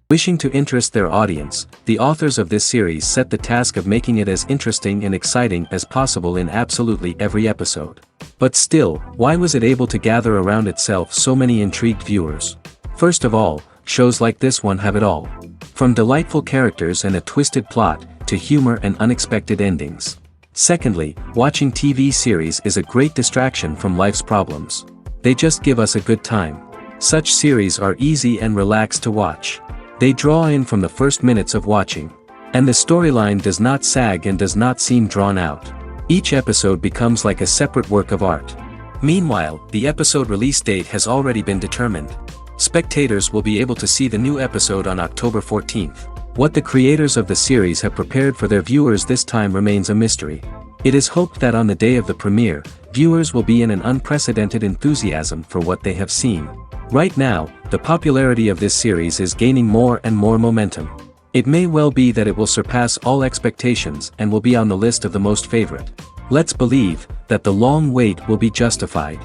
Wishing to interest their audience, the authors of this series set the task of making it as interesting and exciting as possible in absolutely every episode. But still, why was it able to gather around itself so many intrigued viewers? First of all, shows like this one have it all. From delightful characters and a twisted plot, to humor and unexpected endings. Secondly, watching TV series is a great distraction from life's problems. They just give us a good time. Such series are easy and relaxed to watch. They draw in from the first minutes of watching. And the storyline does not sag and does not seem drawn out. Each episode becomes like a separate work of art. Meanwhile, the episode release date has already been determined. Spectators will be able to see the new episode on October 14th. What the creators of the series have prepared for their viewers this time remains a mystery. It is hoped that on the day of the premiere, viewers will be in an unprecedented enthusiasm for what they have seen. Right now, the popularity of this series is gaining more and more momentum. It may well be that it will surpass all expectations and will be on the list of the most favorite. Let's believe that the long wait will be justified.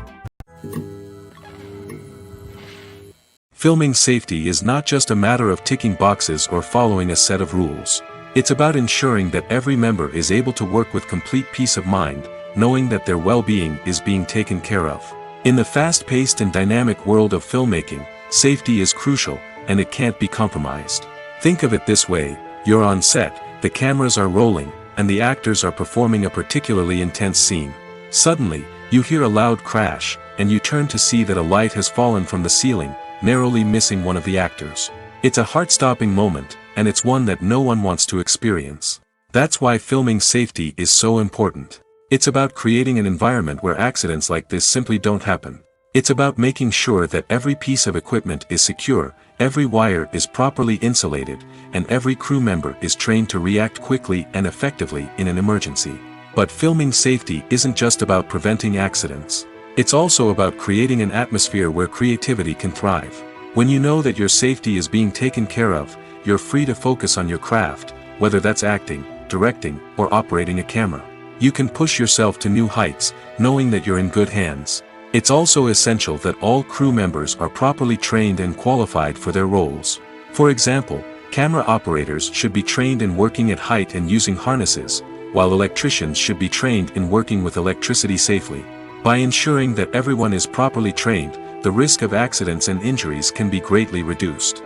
Filming safety is not just a matter of ticking boxes or following a set of rules. It's about ensuring that every member is able to work with complete peace of mind, knowing that their well-being is being taken care of. In the fast-paced and dynamic world of filmmaking, safety is crucial, and it can't be compromised. Think of it this way: you're on set, the cameras are rolling, and the actors are performing a particularly intense scene. Suddenly, you hear a loud crash, and you turn to see that a light has fallen from the ceiling, narrowly missing one of the actors. It's a heart-stopping moment, and it's one that no one wants to experience. That's why filming safety is so important. It's about creating an environment where accidents like this simply don't happen. It's about making sure that every piece of equipment is secure, every wire is properly insulated, and every crew member is trained to react quickly and effectively in an emergency. But filming safety isn't just about preventing accidents. It's also about creating an atmosphere where creativity can thrive. When you know that your safety is being taken care of, you're free to focus on your craft, whether that's acting, directing, or operating a camera. You can push yourself to new heights, knowing that you're in good hands. It's also essential that all crew members are properly trained and qualified for their roles. For example, camera operators should be trained in working at height and using harnesses, while electricians should be trained in working with electricity safely. By ensuring that everyone is properly trained, the risk of accidents and injuries can be greatly reduced.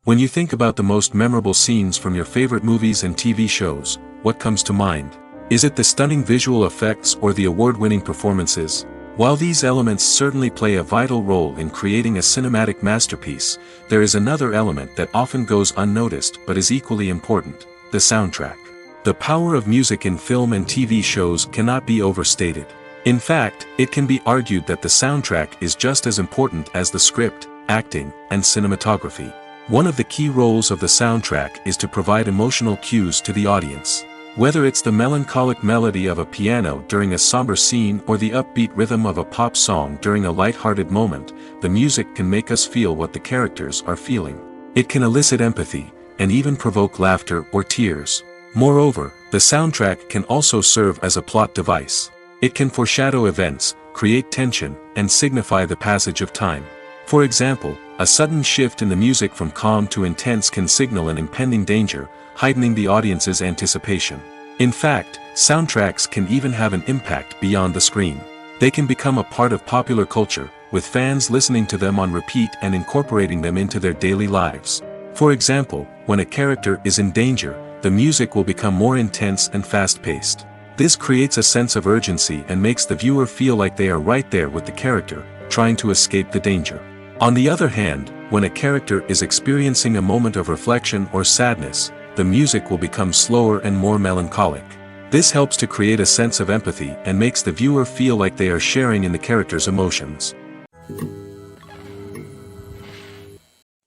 When you think about the most memorable scenes from your favorite movies and TV shows, what comes to mind? Is it the stunning visual effects or the award-winning performances? While these elements certainly play a vital role in creating a cinematic masterpiece, there is another element that often goes unnoticed but is equally important: the soundtrack. The power of music in film and TV shows cannot be overstated. In fact, it can be argued that the soundtrack is just as important as the script, acting, and cinematography. One of the key roles of the soundtrack is to provide emotional cues to the audience. Whether it's the melancholic melody of a piano during a somber scene or the upbeat rhythm of a pop song during a light-hearted moment, the music can make us feel what the characters are feeling. It can elicit empathy, and even provoke laughter or tears. Moreover, the soundtrack can also serve as a plot device. It can foreshadow events, create tension, and signify the passage of time. For example, a sudden shift in the music from calm to intense can signal an impending danger, heightening the audience's anticipation. In fact, soundtracks can even have an impact beyond the screen. They can become a part of popular culture, with fans listening to them on repeat and incorporating them into their daily lives. For example, when a character is in danger, the music will become more intense and fast-paced. This creates a sense of urgency and makes the viewer feel like they are right there with the character, trying to escape the danger. On the other hand, when a character is experiencing a moment of reflection or sadness, the music will become slower and more melancholic. This helps to create a sense of empathy and makes the viewer feel like they are sharing in the character's emotions.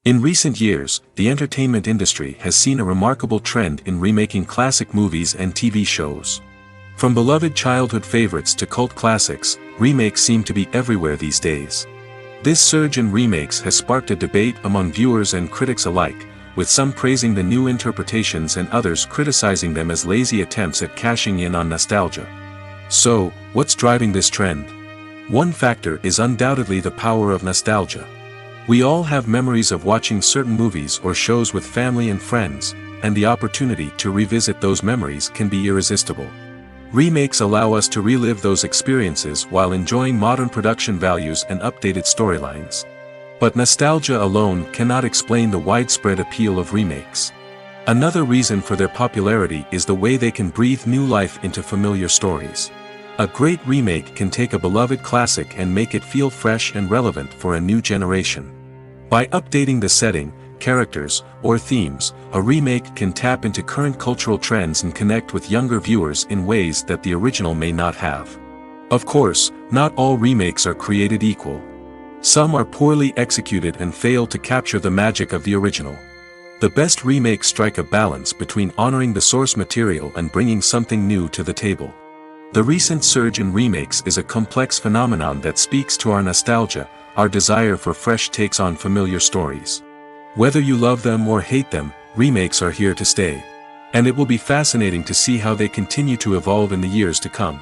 In recent years, the entertainment industry has seen a remarkable trend in remaking classic movies and TV shows. From beloved childhood favorites to cult classics, remakes seem to be everywhere these days. This surge in remakes has sparked a debate among viewers and critics alike, with some praising the new interpretations and others criticizing them as lazy attempts at cashing in on nostalgia. So, what's driving this trend? One factor is undoubtedly the power of nostalgia. We all have memories of watching certain movies or shows with family and friends, and the opportunity to revisit those memories can be irresistible. Remakes allow us to relive those experiences while enjoying modern production values and updated storylines. But nostalgia alone cannot explain the widespread appeal of remakes. Another reason for their popularity is the way they can breathe new life into familiar stories. A great remake can take a beloved classic and make it feel fresh and relevant for a new generation. By updating the setting, characters, or themes, a remake can tap into current cultural trends and connect with younger viewers in ways that the original may not have. Of course, not all remakes are created equal. Some are poorly executed and fail to capture the magic of the original. The best remakes strike a balance between honoring the source material and bringing something new to the table. The recent surge in remakes is a complex phenomenon that speaks to our nostalgia, our desire for fresh takes on familiar stories. Whether you love them or hate them, remakes are here to stay. And it will be fascinating to see how they continue to evolve in the years to come.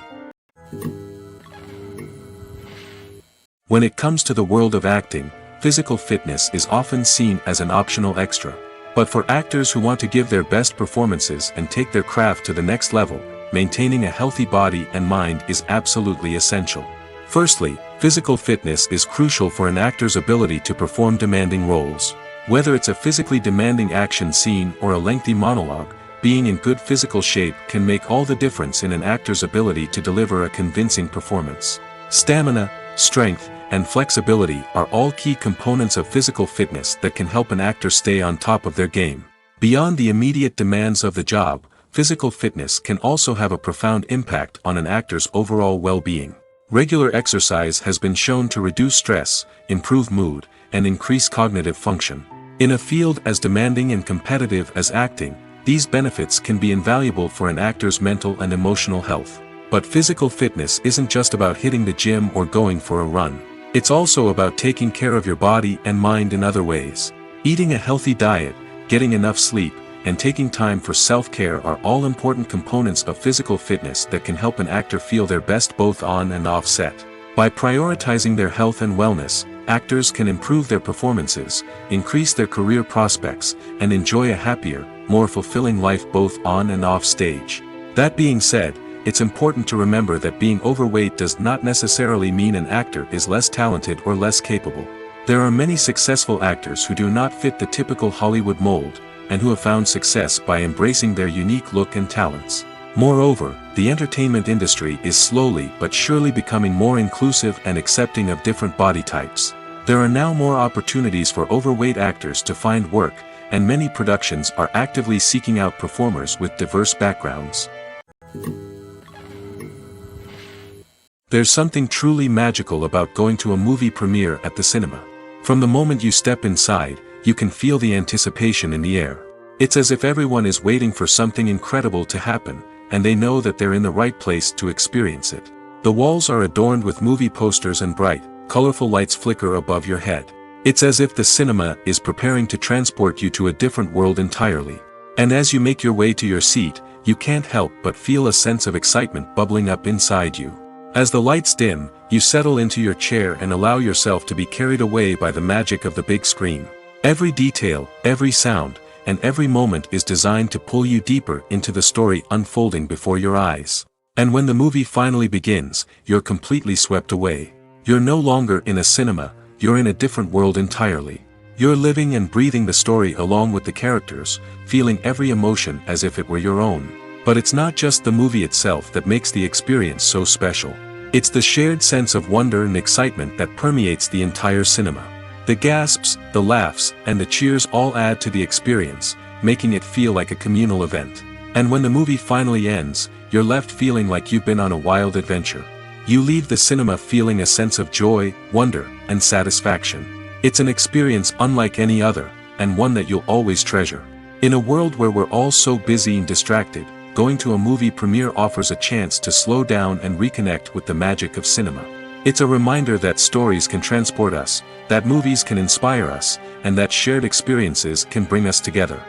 When it comes to the world of acting, physical fitness is often seen as an optional extra. But for actors who want to give their best performances and take their craft to the next level, maintaining a healthy body and mind is absolutely essential. Firstly, physical fitness is crucial for an actor's ability to perform demanding roles. Whether it's a physically demanding action scene or a lengthy monologue, being in good physical shape can make all the difference in an actor's ability to deliver a convincing performance. Stamina, strength, and flexibility are all key components of physical fitness that can help an actor stay on top of their game. Beyond the immediate demands of the job, physical fitness can also have a profound impact on an actor's overall well-being. Regular exercise has been shown to reduce stress, improve mood, and increase cognitive function. In a field as demanding and competitive as acting, these benefits can be invaluable for an actor's mental and emotional health. But physical fitness isn't just about hitting the gym or going for a run. It's also about taking care of your body and mind in other ways. Eating a healthy diet, getting enough sleep, and taking time for self-care are all important components of physical fitness that can help an actor feel their best both on and off set. By prioritizing their health and wellness, actors can improve their performances, increase their career prospects, and enjoy a happier, more fulfilling life both on and off stage. That being said, it's important to remember that being overweight does not necessarily mean an actor is less talented or less capable. There are many successful actors who do not fit the typical Hollywood mold, and who have found success by embracing their unique look and talents. Moreover, the entertainment industry is slowly but surely becoming more inclusive and accepting of different body types. There are now more opportunities for overweight actors to find work, and many productions are actively seeking out performers with diverse backgrounds. There's something truly magical about going to a movie premiere at the cinema. From the moment you step inside, you can feel the anticipation in the air. It's as if everyone is waiting for something incredible to happen, and they know that they're in the right place to experience it. The walls are adorned with movie posters and bright, colorful lights flicker above your head. It's as if the cinema is preparing to transport you to a different world entirely. And as you make your way to your seat, you can't help but feel a sense of excitement bubbling up inside you. As the lights dim, you settle into your chair and allow yourself to be carried away by the magic of the big screen. Every detail, every sound, and every moment is designed to pull you deeper into the story unfolding before your eyes. And when the movie finally begins, you're completely swept away. You're no longer in a cinema, you're in a different world entirely. You're living and breathing the story along with the characters, feeling every emotion as if it were your own. But it's not just the movie itself that makes the experience so special. It's the shared sense of wonder and excitement that permeates the entire cinema. The gasps, the laughs, and the cheers all add to the experience, making it feel like a communal event. And when the movie finally ends, you're left feeling like you've been on a wild adventure. You leave the cinema feeling a sense of joy, wonder, and satisfaction. It's an experience unlike any other, and one that you'll always treasure. In a world where we're all so busy and distracted, going to a movie premiere offers a chance to slow down and reconnect with the magic of cinema. It's a reminder that stories can transport us, that movies can inspire us, and that shared experiences can bring us together.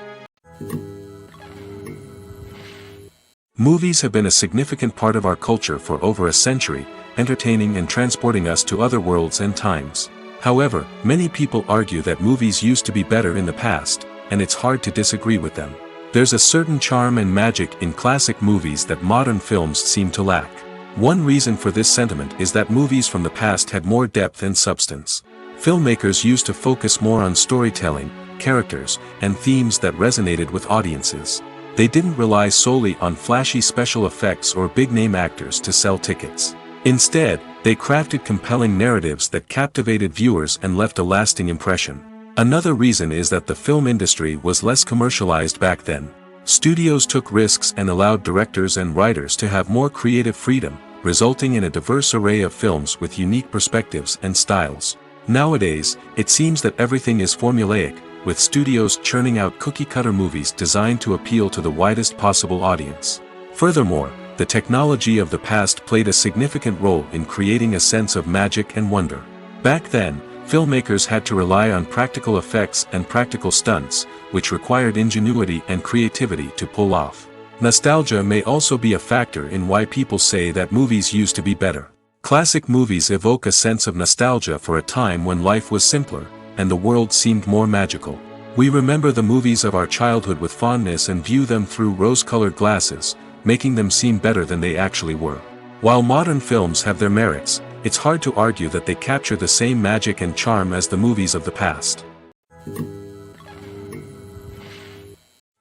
Movies have been a significant part of our culture for over a century, entertaining and transporting us to other worlds and times. However, many people argue that movies used to be better in the past, and it's hard to disagree with them. There's a certain charm and magic in classic movies that modern films seem to lack. One reason for this sentiment is that movies from the past had more depth and substance. Filmmakers used to focus more on storytelling, characters, and themes that resonated with audiences. They didn't rely solely on flashy special effects or big-name actors to sell tickets. Instead, they crafted compelling narratives that captivated viewers and left a lasting impression. Another reason is that the film industry was less commercialized back then. Studios took risks and allowed directors and writers to have more creative freedom, resulting in a diverse array of films with unique perspectives and styles. Nowadays, it seems that everything is formulaic, with studios churning out cookie-cutter movies designed to appeal to the widest possible audience. Furthermore, the technology of the past played a significant role in creating a sense of magic and wonder. Back then, filmmakers had to rely on practical effects and practical stunts, which required ingenuity and creativity to pull off. Nostalgia may also be a factor in why people say that movies used to be better. Classic movies evoke a sense of nostalgia for a time when life was simpler, and the world seemed more magical. We remember the movies of our childhood with fondness and view them through rose-colored glasses, making them seem better than they actually were. While modern films have their merits, it's hard to argue that they capture the same magic and charm as the movies of the past.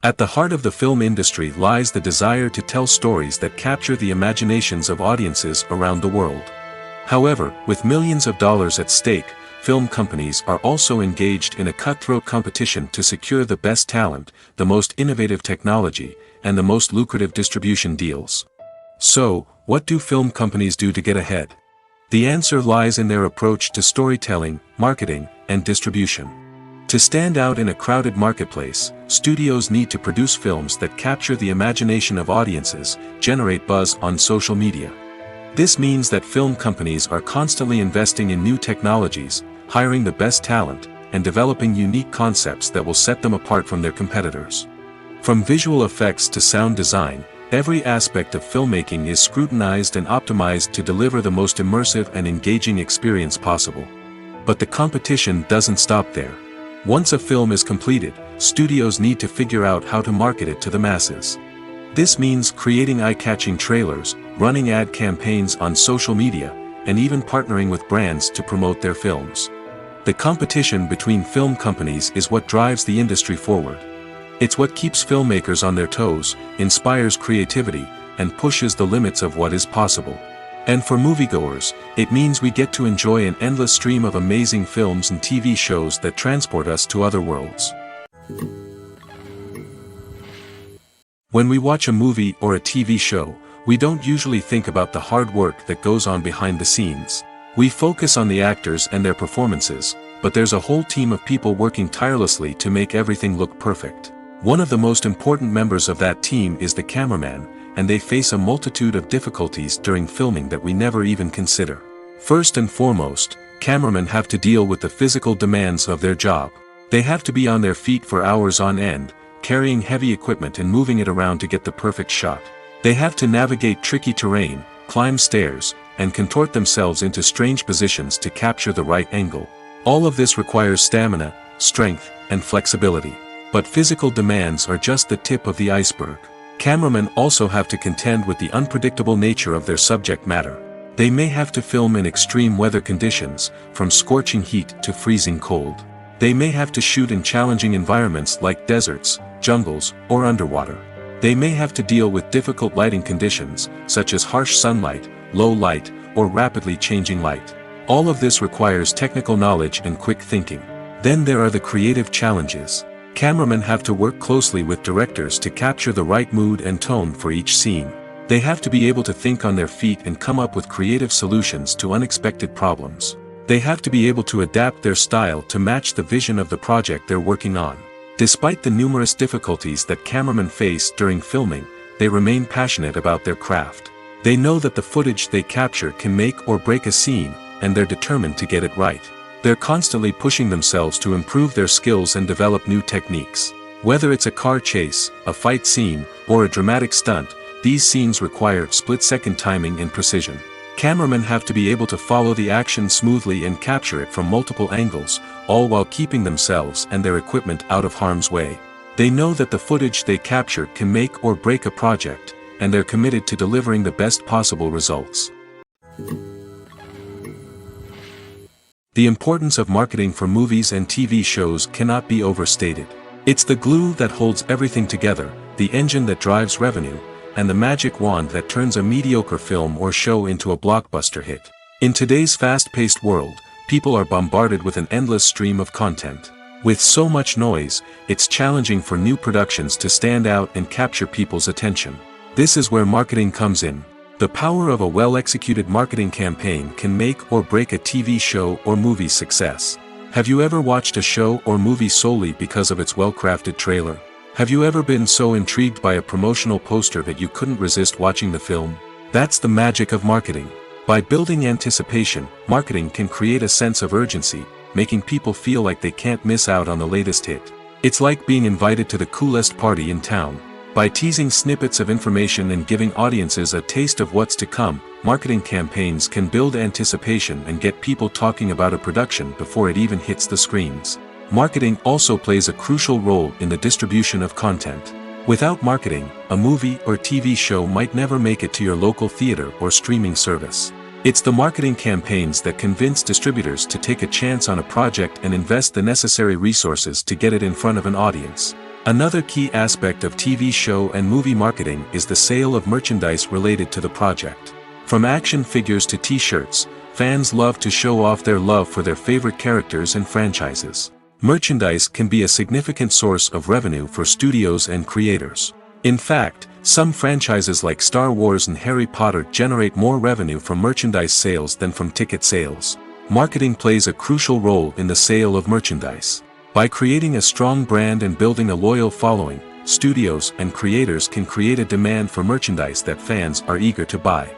At the heart of the film industry lies the desire to tell stories that capture the imaginations of audiences around the world. However, with millions of dollars at stake, film companies are also engaged in a cutthroat competition to secure the best talent, the most innovative technology, and the most lucrative distribution deals. So, what do film companies do to get ahead? The answer lies in their approach to storytelling, marketing, and distribution. To stand out in a crowded marketplace, studios need to produce films that capture the imagination of audiences, generate buzz on social media. This means that film companies are constantly investing in new technologies, hiring the best talent, and developing unique concepts that will set them apart from their competitors. From visual effects to sound design, every aspect of filmmaking is scrutinized and optimized to deliver the most immersive and engaging experience possible. But the competition doesn't stop there. Once a film is completed, studios need to figure out how to market it to the masses. This means creating eye-catching trailers, running ad campaigns on social media, and even partnering with brands to promote their films. The competition between film companies is what drives the industry forward. It's what keeps filmmakers on their toes, inspires creativity, and pushes the limits of what is possible. And for moviegoers, it means we get to enjoy an endless stream of amazing films and TV shows that transport us to other worlds. When we watch a movie or a TV show, we don't usually think about the hard work that goes on behind the scenes. We focus on the actors and their performances, but there's a whole team of people working tirelessly to make everything look perfect. One of the most important members of that team is the cameraman, and they face a multitude of difficulties during filming that we never even consider. First and foremost, cameramen have to deal with the physical demands of their job. They have to be on their feet for hours on end, carrying heavy equipment and moving it around to get the perfect shot. They have to navigate tricky terrain, climb stairs, and contort themselves into strange positions to capture the right angle. All of this requires stamina, strength, and flexibility. But physical demands are just the tip of the iceberg. Cameramen also have to contend with the unpredictable nature of their subject matter. They may have to film in extreme weather conditions, from scorching heat to freezing cold. They may have to shoot in challenging environments like deserts, jungles, or underwater. They may have to deal with difficult lighting conditions, such as harsh sunlight, low light, or rapidly changing light. All of this requires technical knowledge and quick thinking. Then there are the creative challenges. Cameramen have to work closely with directors to capture the right mood and tone for each scene. They have to be able to think on their feet and come up with creative solutions to unexpected problems. They have to be able to adapt their style to match the vision of the project they're working on. Despite the numerous difficulties that cameramen face during filming, they remain passionate about their craft. They know that the footage they capture can make or break a scene, and they're determined to get it right. They're constantly pushing themselves to improve their skills and develop new techniques. Whether it's a car chase, a fight scene, or a dramatic stunt, these scenes require split-second timing and precision. Cameramen have to be able to follow the action smoothly and capture it from multiple angles, all while keeping themselves and their equipment out of harm's way. They know that the footage they capture can make or break a project, and they're committed to delivering the best possible results. The importance of marketing for movies and TV shows cannot be overstated. It's the glue that holds everything together, the engine that drives revenue, and the magic wand that turns a mediocre film or show into a blockbuster hit. In today's fast-paced world, people are bombarded with an endless stream of content. With so much noise, it's challenging for new productions to stand out and capture people's attention. This is where marketing comes in. The power of a well-executed marketing campaign can make or break a TV show or movie's success. Have you ever watched a show or movie solely because of its well-crafted trailer? Have you ever been so intrigued by a promotional poster that you couldn't resist watching the film? That's the magic of marketing. By building anticipation, marketing can create a sense of urgency, making people feel like they can't miss out on the latest hit. It's like being invited to the coolest party in town. By teasing snippets of information and giving audiences a taste of what's to come, marketing campaigns can build anticipation and get people talking about a production before it even hits the screens. Marketing also plays a crucial role in the distribution of content. Without marketing, a movie or TV show might never make it to your local theater or streaming service. It's the marketing campaigns that convince distributors to take a chance on a project and invest the necessary resources to get it in front of an audience. Another key aspect of TV show and movie marketing is the sale of merchandise related to the project. From action figures to t-shirts, fans love to show off their love for their favorite characters and franchises. Merchandise can be a significant source of revenue for studios and creators. In fact, some franchises like Star Wars and Harry Potter generate more revenue from merchandise sales than from ticket sales. Marketing plays a crucial role in the sale of merchandise. By creating a strong brand and building a loyal following, studios and creators can create a demand for merchandise that fans are eager to buy.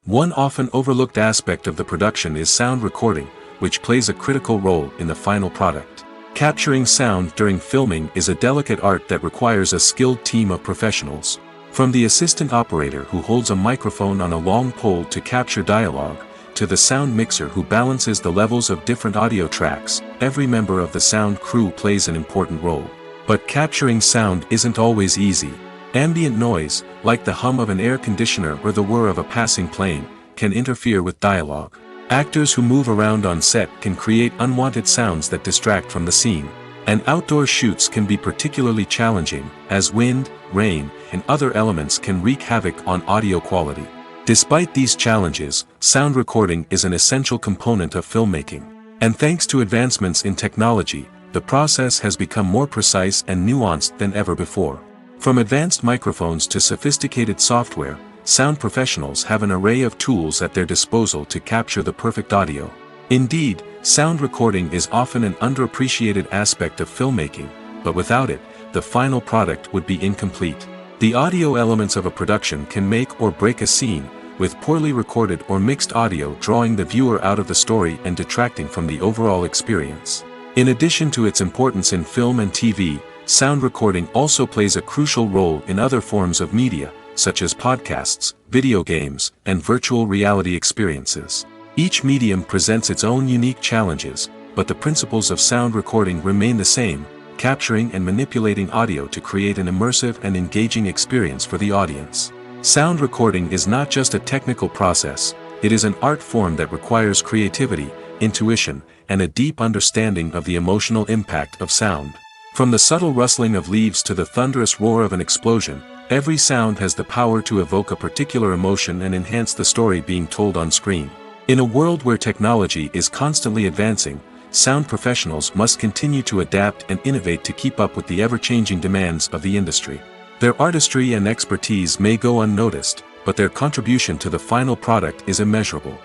One often overlooked aspect of the production is sound recording, which plays a critical role in the final product. Capturing sound during filming is a delicate art that requires a skilled team of professionals. From the assistant operator who holds a microphone on a long pole to capture dialogue, to the sound mixer who balances the levels of different audio tracks, every member of the sound crew plays an important role. But capturing sound isn't always easy. Ambient noise, like the hum of an air conditioner or the whir of a passing plane, can interfere with dialogue. Actors who move around on set can create unwanted sounds that distract from the scene. And outdoor shoots can be particularly challenging, as wind, rain, and other elements can wreak havoc on audio quality. Despite these challenges, sound recording is an essential component of filmmaking. And thanks to advancements in technology, the process has become more precise and nuanced than ever before. From advanced microphones to sophisticated software, sound professionals have an array of tools at their disposal to capture the perfect audio. Indeed, sound recording is often an underappreciated aspect of filmmaking, but without it, the final product would be incomplete. The audio elements of a production can make or break a scene, with poorly recorded or mixed audio drawing the viewer out of the story and detracting from the overall experience. In addition to its importance in film and TV, sound recording also plays a crucial role in other forms of media, such as podcasts, video games, and virtual reality experiences. Each medium presents its own unique challenges, but the principles of sound recording remain the same, capturing and manipulating audio to create an immersive and engaging experience for the audience. Sound recording is not just a technical process, it is an art form that requires creativity, intuition, and a deep understanding of the emotional impact of sound. From the subtle rustling of leaves to the thunderous roar of an explosion, every sound has the power to evoke a particular emotion and enhance the story being told on screen. In a world where technology is constantly advancing, sound professionals must continue to adapt and innovate to keep up with the ever-changing demands of the industry. Their artistry and expertise may go unnoticed, but their contribution to the final product is immeasurable.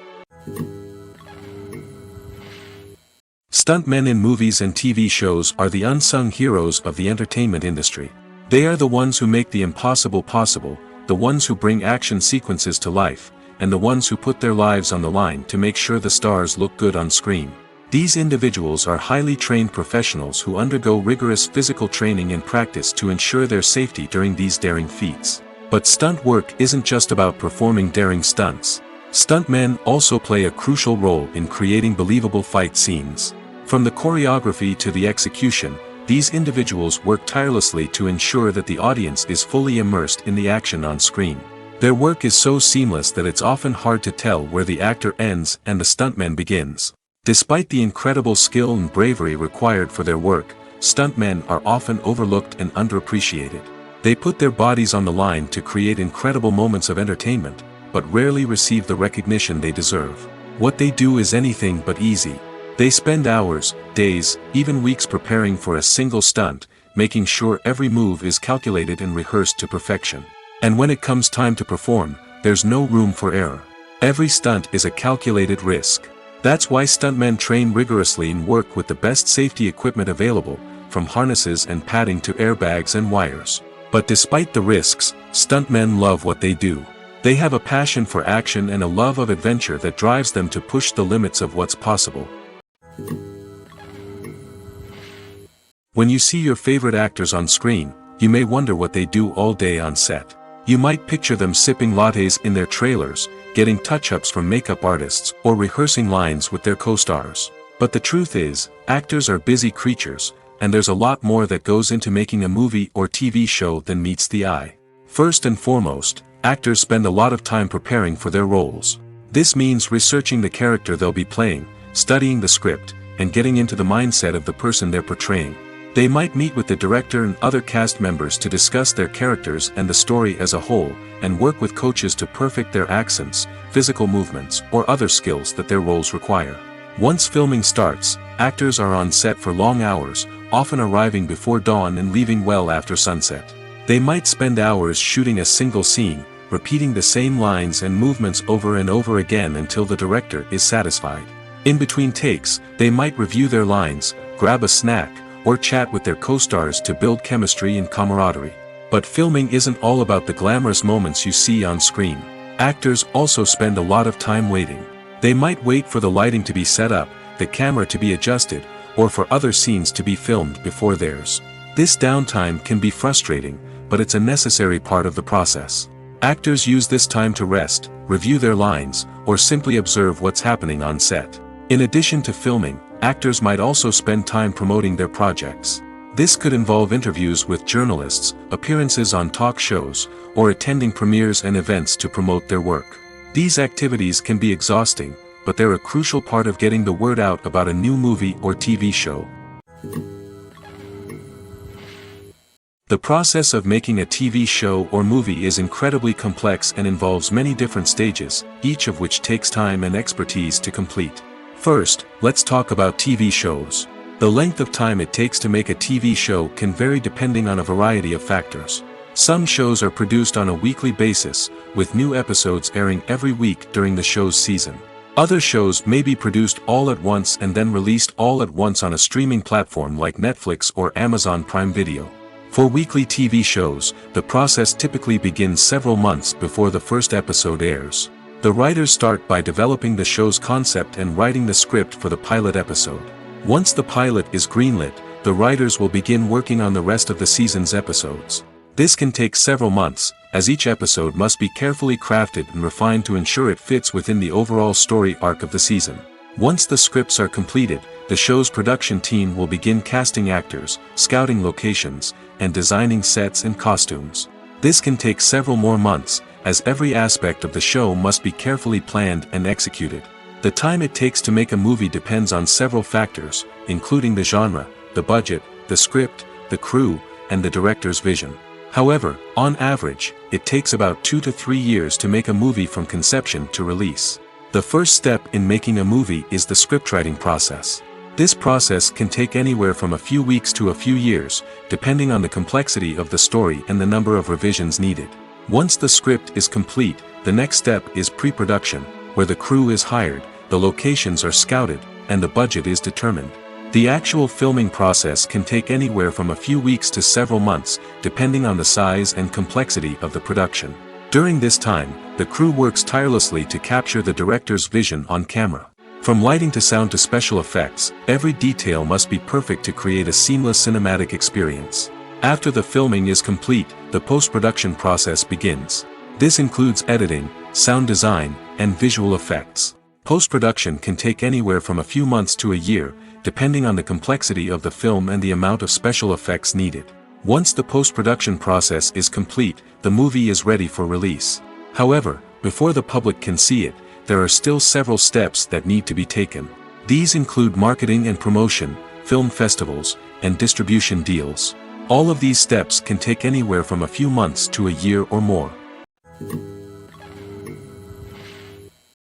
Stuntmen in movies and TV shows are the unsung heroes of the entertainment industry. They are the ones who make the impossible possible, the ones who bring action sequences to life, and the ones who put their lives on the line to make sure the stars look good on screen. These individuals are highly trained professionals who undergo rigorous physical training and practice to ensure their safety during these daring feats. But stunt work isn't just about performing daring stunts. Stuntmen also play a crucial role in creating believable fight scenes. From the choreography to the execution, these individuals work tirelessly to ensure that the audience is fully immersed in the action on screen. Their work is so seamless that it's often hard to tell where the actor ends and the stuntman begins. Despite the incredible skill and bravery required for their work, stuntmen are often overlooked and underappreciated. They put their bodies on the line to create incredible moments of entertainment, but rarely receive the recognition they deserve. What they do is anything but easy. They spend hours, days, even weeks preparing for a single stunt, making sure every move is calculated and rehearsed to perfection. And when it comes time to perform, there's no room for error. Every stunt is a calculated risk. That's why stuntmen train rigorously and work with the best safety equipment available, from harnesses and padding to airbags and wires. But despite the risks, stuntmen love what they do. They have a passion for action and a love of adventure that drives them to push the limits of what's possible. When you see your favorite actors on screen, you may wonder what they do all day on set. You might picture them sipping lattes in their trailers, getting touch-ups from makeup artists, or rehearsing lines with their co-stars. But the truth is, actors are busy creatures, and there's a lot more that goes into making a movie or TV show than meets the eye. First and foremost, actors spend a lot of time preparing for their roles. This means researching the character they'll be playing, studying the script, and getting into the mindset of the person they're portraying. They might meet with the director and other cast members to discuss their characters and the story as a whole, and work with coaches to perfect their accents, physical movements, or other skills that their roles require. Once filming starts, actors are on set for long hours, often arriving before dawn and leaving well after sunset. They might spend hours shooting a single scene, repeating the same lines and movements over and over again until the director is satisfied. In between takes, they might review their lines, grab a snack, or chat with their co-stars to build chemistry and camaraderie. But filming isn't all about the glamorous moments you see on screen. Actors also spend a lot of time waiting. They might wait for the lighting to be set up, the camera to be adjusted, or for other scenes to be filmed before theirs. This downtime can be frustrating, but it's a necessary part of the process. Actors use this time to rest, review their lines, or simply observe what's happening on set. In addition to filming, actors might also spend time promoting their projects. This could involve interviews with journalists, appearances on talk shows, or attending premieres and events to promote their work. These activities can be exhausting, but they're a crucial part of getting the word out about a new movie or TV show. The process of making a TV show or movie is incredibly complex and involves many different stages, each of which takes time and expertise to complete. First, let's talk about TV shows. The length of time it takes to make a TV show can vary depending on a variety of factors. Some shows are produced on a weekly basis, with new episodes airing every week during the show's season. Other shows may be produced all at once and then released all at once on a streaming platform like Netflix or Amazon Prime Video. For weekly TV shows, the process typically begins several months before the first episode airs. The writers start by developing the show's concept and writing the script for the pilot episode. Once the pilot is greenlit, the writers will begin working on the rest of the season's episodes. This can take several months, as each episode must be carefully crafted and refined to ensure it fits within the overall story arc of the season. Once the scripts are completed, the show's production team will begin casting actors, scouting locations, and designing sets and costumes. This can take several more months, as every aspect of the show must be carefully planned and executed. The time it takes to make a movie depends on several factors, including the genre, the budget, the script, the crew, and the director's vision. However, on average, it takes about 2 to 3 years to make a movie from conception to release. The first step in making a movie is the scriptwriting process. This process can take anywhere from a few weeks to a few years, depending on the complexity of the story and the number of revisions needed. Once the script is complete, the next step is pre-production, where the crew is hired, the locations are scouted, and the budget is determined. The actual filming process can take anywhere from a few weeks to several months, depending on the size and complexity of the production. During this time, the crew works tirelessly to capture the director's vision on camera. From lighting to sound to special effects, every detail must be perfect to create a seamless cinematic experience. After the filming is complete, the post-production process begins. This includes editing, sound design, and visual effects. Post-production can take anywhere from a few months to a year, depending on the complexity of the film and the amount of special effects needed. Once the post-production process is complete, the movie is ready for release. However, before the public can see it, there are still several steps that need to be taken. These include marketing and promotion, film festivals, and distribution deals. All of these steps can take anywhere from a few months to a year or more.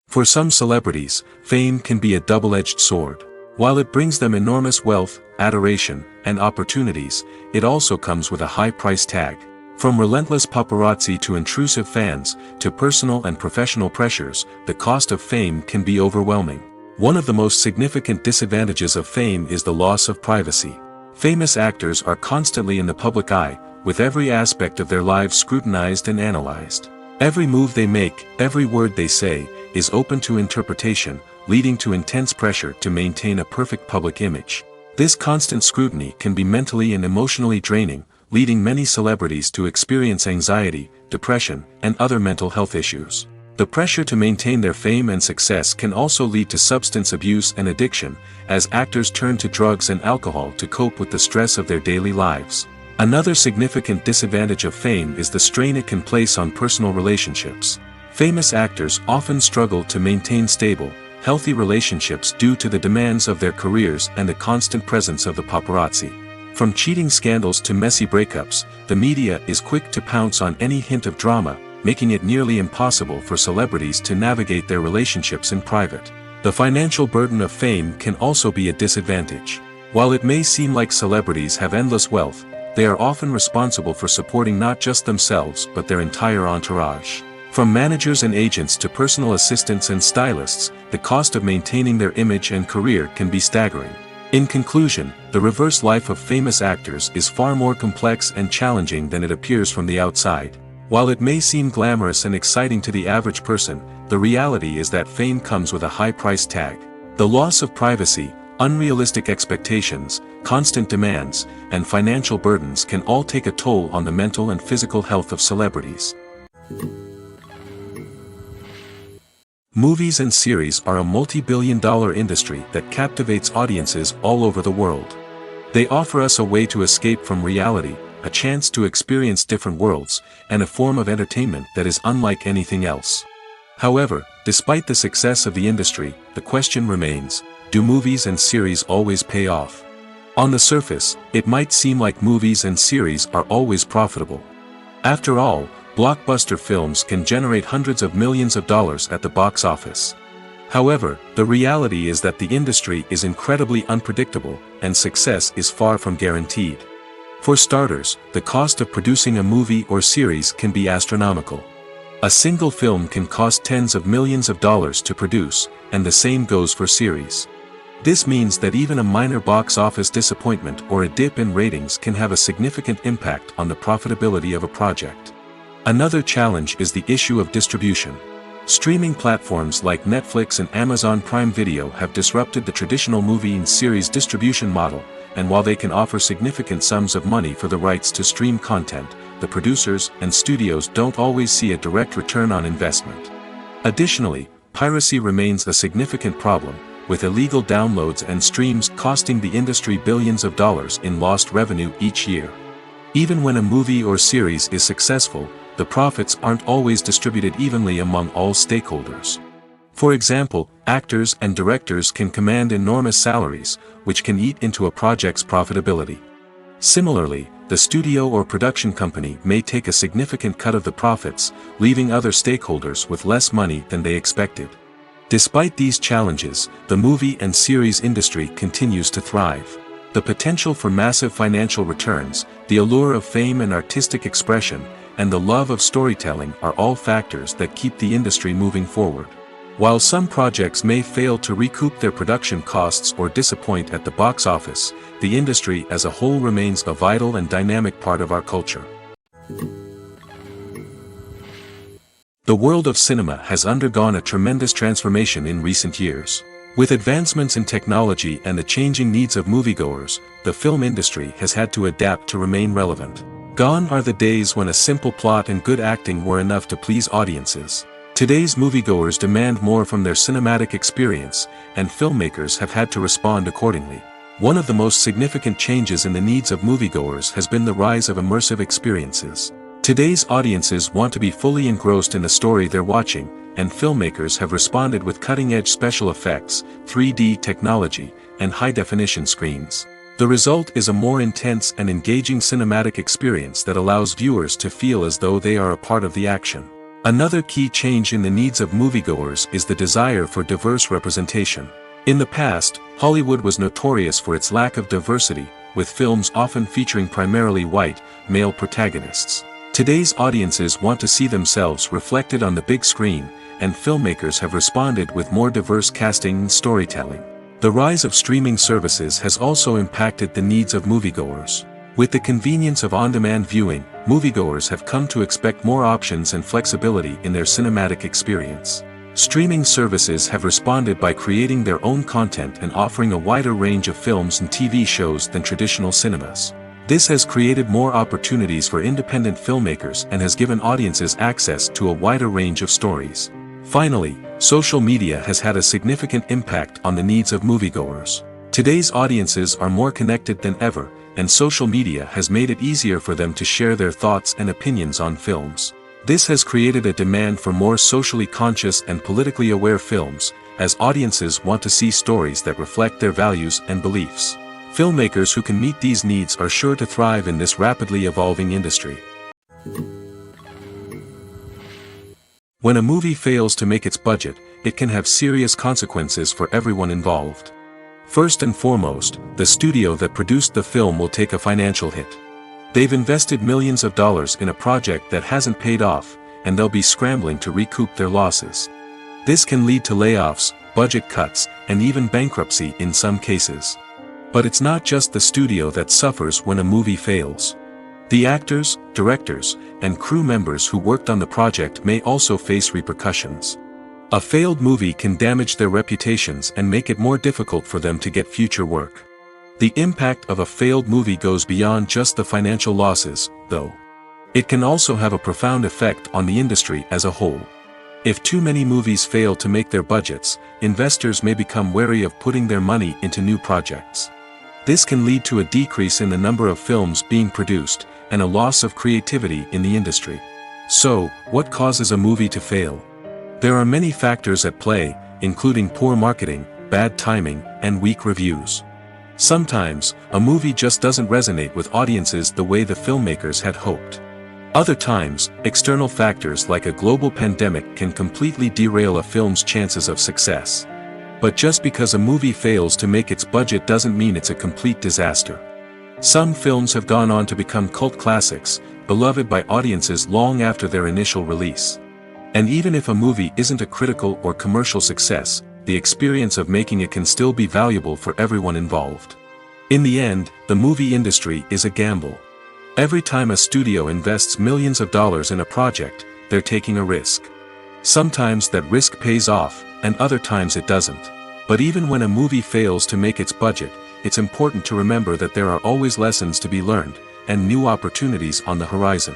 For some celebrities, fame can be a double-edged sword. While it brings them enormous wealth, adoration, and opportunities, it also comes with a high price tag. From relentless paparazzi to intrusive fans, to personal and professional pressures, the cost of fame can be overwhelming. One of the most significant disadvantages of fame is the loss of privacy. Famous actors are constantly in the public eye, with every aspect of their lives scrutinized and analyzed. Every move they make, every word they say, is open to interpretation, leading to intense pressure to maintain a perfect public image. This constant scrutiny can be mentally and emotionally draining, leading many celebrities to experience anxiety, depression, and other mental health issues. The pressure to maintain their fame and success can also lead to substance abuse and addiction, as actors turn to drugs and alcohol to cope with the stress of their daily lives. Another significant disadvantage of fame is the strain it can place on personal relationships. Famous actors often struggle to maintain stable, healthy relationships due to the demands of their careers and the constant presence of the paparazzi. From cheating scandals to messy breakups, the media is quick to pounce on any hint of drama, making it nearly impossible for celebrities to navigate their relationships in private. The financial burden of fame can also be a disadvantage. While it may seem like celebrities have endless wealth, they are often responsible for supporting not just themselves but their entire entourage. From managers and agents to personal assistants and stylists, the cost of maintaining their image and career can be staggering. In conclusion, the reverse life of famous actors is far more complex and challenging than it appears from the outside. While it may seem glamorous and exciting to the average person, the reality is that fame comes with a high price tag. The loss of privacy, unrealistic expectations, constant demands, and financial burdens can all take a toll on the mental and physical health of celebrities. Movies and series are a multi-billion-dollar industry that captivates audiences all over the world. They offer us a way to escape from reality, a chance to experience different worlds, and a form of entertainment that is unlike anything else. However, despite the success of the industry, the question remains, do movies and series always pay off? On the surface, it might seem like movies and series are always profitable. After all, blockbuster films can generate hundreds of millions of dollars at the box office. However, the reality is that the industry is incredibly unpredictable, and success is far from guaranteed. For starters, the cost of producing a movie or series can be astronomical. A single film can cost tens of millions of dollars to produce, and the same goes for series. This means that even a minor box office disappointment or a dip in ratings can have a significant impact on the profitability of a project. Another challenge is the issue of distribution. Streaming platforms like Netflix and Amazon Prime Video have disrupted the traditional movie and series distribution model, and while they can offer significant sums of money for the rights to stream content, the producers and studios don't always see a direct return on investment. Additionally, piracy remains a significant problem, with illegal downloads and streams costing the industry billions of dollars in lost revenue each year. Even when a movie or series is successful, the profits aren't always distributed evenly among all stakeholders. For example, actors and directors can command enormous salaries, which can eat into a project's profitability. Similarly, the studio or production company may take a significant cut of the profits, leaving other stakeholders with less money than they expected. Despite these challenges, the movie and series industry continues to thrive. The potential for massive financial returns, the allure of fame and artistic expression, and the love of storytelling are all factors that keep the industry moving forward. While some projects may fail to recoup their production costs or disappoint at the box office, the industry as a whole remains a vital and dynamic part of our culture. The world of cinema has undergone a tremendous transformation in recent years. With advancements in technology and the changing needs of moviegoers, the film industry has had to adapt to remain relevant. Gone are the days when a simple plot and good acting were enough to please audiences. Today's moviegoers demand more from their cinematic experience, and filmmakers have had to respond accordingly. One of the most significant changes in the needs of moviegoers has been the rise of immersive experiences. Today's audiences want to be fully engrossed in the story they're watching, and filmmakers have responded with cutting-edge special effects, 3D technology, and high-definition screens. The result is a more intense and engaging cinematic experience that allows viewers to feel as though they are a part of the action. Another key change in the needs of moviegoers is the desire for diverse representation. In the past, Hollywood was notorious for its lack of diversity, with films often featuring primarily white, male protagonists. Today's audiences want to see themselves reflected on the big screen, and filmmakers have responded with more diverse casting and storytelling. The rise of streaming services has also impacted the needs of moviegoers. With the convenience of on-demand viewing, moviegoers have come to expect more options and flexibility in their cinematic experience. Streaming services have responded by creating their own content and offering a wider range of films and TV shows than traditional cinemas. This has created more opportunities for independent filmmakers and has given audiences access to a wider range of stories. Finally, social media has had a significant impact on the needs of moviegoers. Today's audiences are more connected than ever, and social media has made it easier for them to share their thoughts and opinions on films. This has created a demand for more socially conscious and politically aware films, as audiences want to see stories that reflect their values and beliefs. Filmmakers who can meet these needs are sure to thrive in this rapidly evolving industry. When a movie fails to make its budget, it can have serious consequences for everyone involved. First and foremost, the studio that produced the film will take a financial hit. They've invested millions of dollars in a project that hasn't paid off, and they'll be scrambling to recoup their losses. This can lead to layoffs, budget cuts, and even bankruptcy in some cases. But it's not just the studio that suffers when a movie fails. The actors, directors, and crew members who worked on the project may also face repercussions. A failed movie can damage their reputations and make it more difficult for them to get future work. The impact of a failed movie goes beyond just the financial losses, though. It can also have a profound effect on the industry as a whole. If too many movies fail to make their budgets, investors may become wary of putting their money into new projects. This can lead to a decrease in the number of films being produced, and a loss of creativity in the industry. So, what causes a movie to fail? There are many factors at play, including poor marketing, bad timing, and weak reviews. Sometimes, a movie just doesn't resonate with audiences the way the filmmakers had hoped. Other times, external factors like a global pandemic can completely derail a film's chances of success. But just because a movie fails to make its budget doesn't mean it's a complete disaster. Some films have gone on to become cult classics, beloved by audiences long after their initial release. And even if a movie isn't a critical or commercial success, the experience of making it can still be valuable for everyone involved. In the end, the movie industry is a gamble. Every time a studio invests millions of dollars in a project, they're taking a risk. Sometimes that risk pays off, and other times it doesn't. But even when a movie fails to make its budget, it's important to remember that there are always lessons to be learned, and new opportunities on the horizon.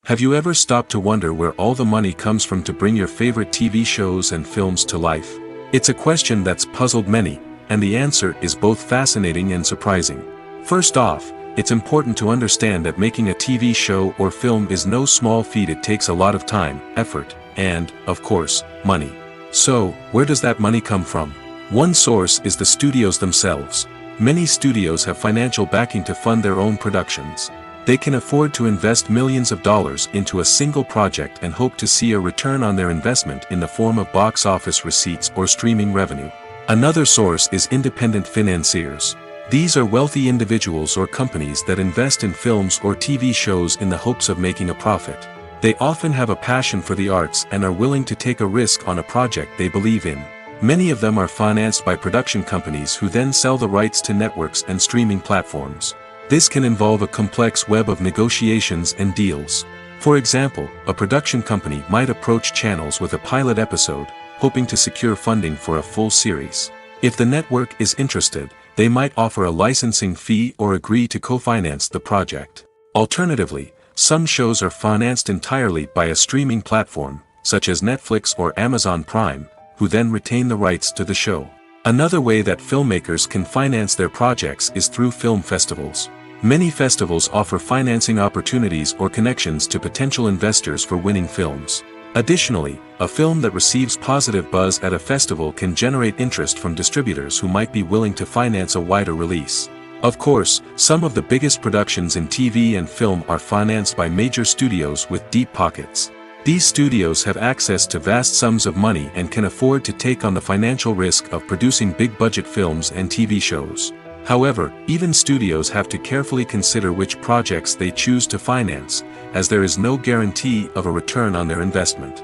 Have you ever stopped to wonder where all the money comes from to bring your favorite TV shows and films to life? It's a question that's puzzled many, and the answer is both fascinating and surprising. First off, it's important to understand that making a TV show or film is no small feat. It takes a lot of time, effort, and, of course, money. So, where does that money come from? One source is the studios themselves. Many studios have financial backing to fund their own productions. They can afford to invest millions of dollars into a single project and hope to see a return on their investment in the form of box office receipts or streaming revenue. Another source is independent financiers. These are wealthy individuals or companies that invest in films or TV shows in the hopes of making a profit. They often have a passion for the arts and are willing to take a risk on a project they believe in. Many of them are financed by production companies who then sell the rights to networks and streaming platforms. This can involve a complex web of negotiations and deals. For example, a production company might approach channels with a pilot episode, hoping to secure funding for a full series. If the network is interested, they might offer a licensing fee or agree to co-finance the project. Alternatively, some shows are financed entirely by a streaming platform, such as Netflix or Amazon Prime, who then retain the rights to the show. Another way that filmmakers can finance their projects is through film festivals. Many festivals offer financing opportunities or connections to potential investors for winning films. Additionally, a film that receives positive buzz at a festival can generate interest from distributors who might be willing to finance a wider release. Of course, some of the biggest productions in TV and film are financed by major studios with deep pockets. These studios have access to vast sums of money and can afford to take on the financial risk of producing big-budget films and TV shows. However, even studios have to carefully consider which projects they choose to finance, as there is no guarantee of a return on their investment.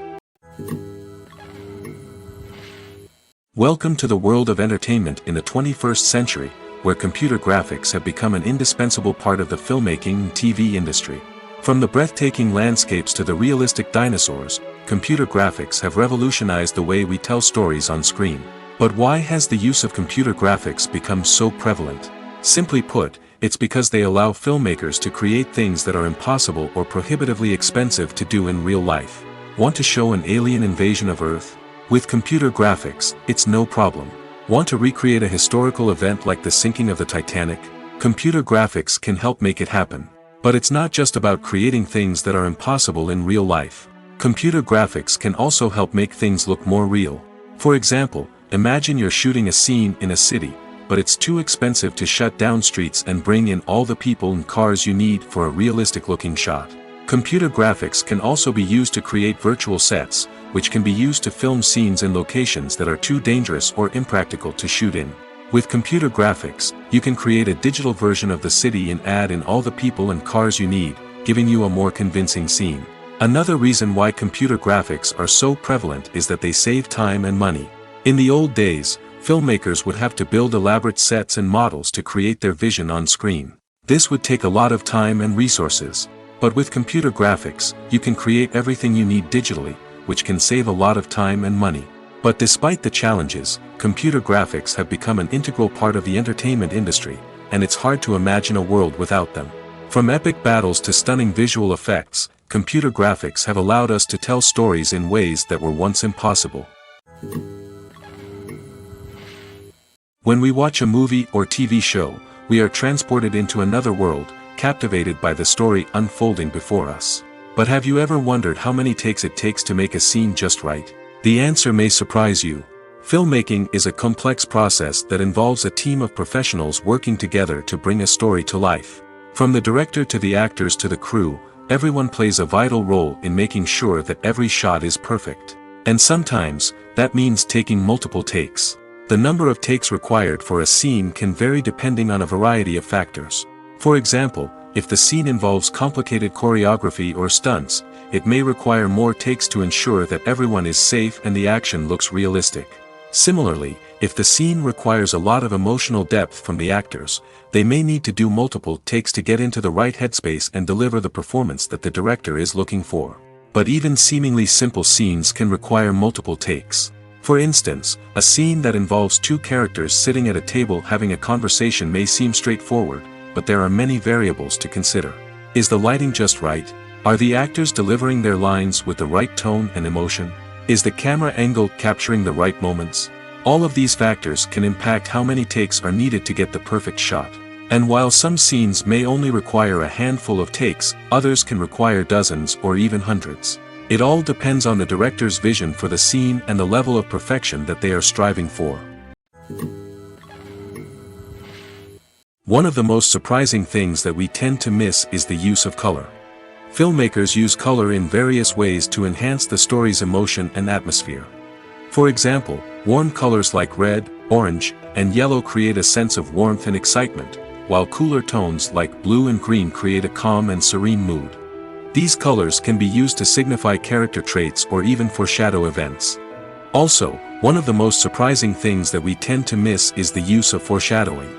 Welcome to the world of entertainment in the 21st century, where computer graphics have become an indispensable part of the filmmaking and TV industry. From the breathtaking landscapes to the realistic dinosaurs, computer graphics have revolutionized the way we tell stories on screen. But why has the use of computer graphics become so prevalent? Simply put, it's because they allow filmmakers to create things that are impossible or prohibitively expensive to do in real life. Want to show an alien invasion of Earth? With computer graphics, it's no problem. Want to recreate a historical event like the sinking of the Titanic? Computer graphics can help make it happen. But it's not just about creating things that are impossible in real life. Computer graphics can also help make things look more real. For example, imagine you're shooting a scene in a city, but it's too expensive to shut down streets and bring in all the people and cars you need for a realistic-looking shot. Computer graphics can also be used to create virtual sets, which can be used to film scenes in locations that are too dangerous or impractical to shoot in. With computer graphics, you can create a digital version of the city and add in all the people and cars you need, giving you a more convincing scene. Another reason why computer graphics are so prevalent is that they save time and money. In the old days, filmmakers would have to build elaborate sets and models to create their vision on screen. This would take a lot of time and resources. But with computer graphics, you can create everything you need digitally, which can save a lot of time and money. But despite the challenges, computer graphics have become an integral part of the entertainment industry, and it's hard to imagine a world without them. From epic battles to stunning visual effects, computer graphics have allowed us to tell stories in ways that were once impossible. When we watch a movie or TV show, we are transported into another world, captivated by the story unfolding before us. But have you ever wondered how many takes it takes to make a scene just right? The answer may surprise you. Filmmaking is a complex process that involves a team of professionals working together to bring a story to life. From the director to the actors to the crew, everyone plays a vital role in making sure that every shot is perfect. And sometimes, that means taking multiple takes. The number of takes required for a scene can vary depending on a variety of factors. For example, if the scene involves complicated choreography or stunts, it may require more takes to ensure that everyone is safe and the action looks realistic. Similarly, if the scene requires a lot of emotional depth from the actors, they may need to do multiple takes to get into the right headspace and deliver the performance that the director is looking for. But even seemingly simple scenes can require multiple takes. For instance, a scene that involves two characters sitting at a table having a conversation may seem straightforward, but there are many variables to consider. Is the lighting just right? Are the actors delivering their lines with the right tone and emotion? Is the camera angle capturing the right moments? All of these factors can impact how many takes are needed to get the perfect shot. And while some scenes may only require a handful of takes, others can require dozens or even hundreds. It all depends on the director's vision for the scene and the level of perfection that they are striving for. One of the most surprising things that we tend to miss is the use of color. Filmmakers use color in various ways to enhance the story's emotion and atmosphere. For example, warm colors like red, orange, and yellow create a sense of warmth and excitement, while cooler tones like blue and green create a calm and serene mood. These colors can be used to signify character traits or even foreshadow events. Also, one of the most surprising things that we tend to miss is the use of foreshadowing.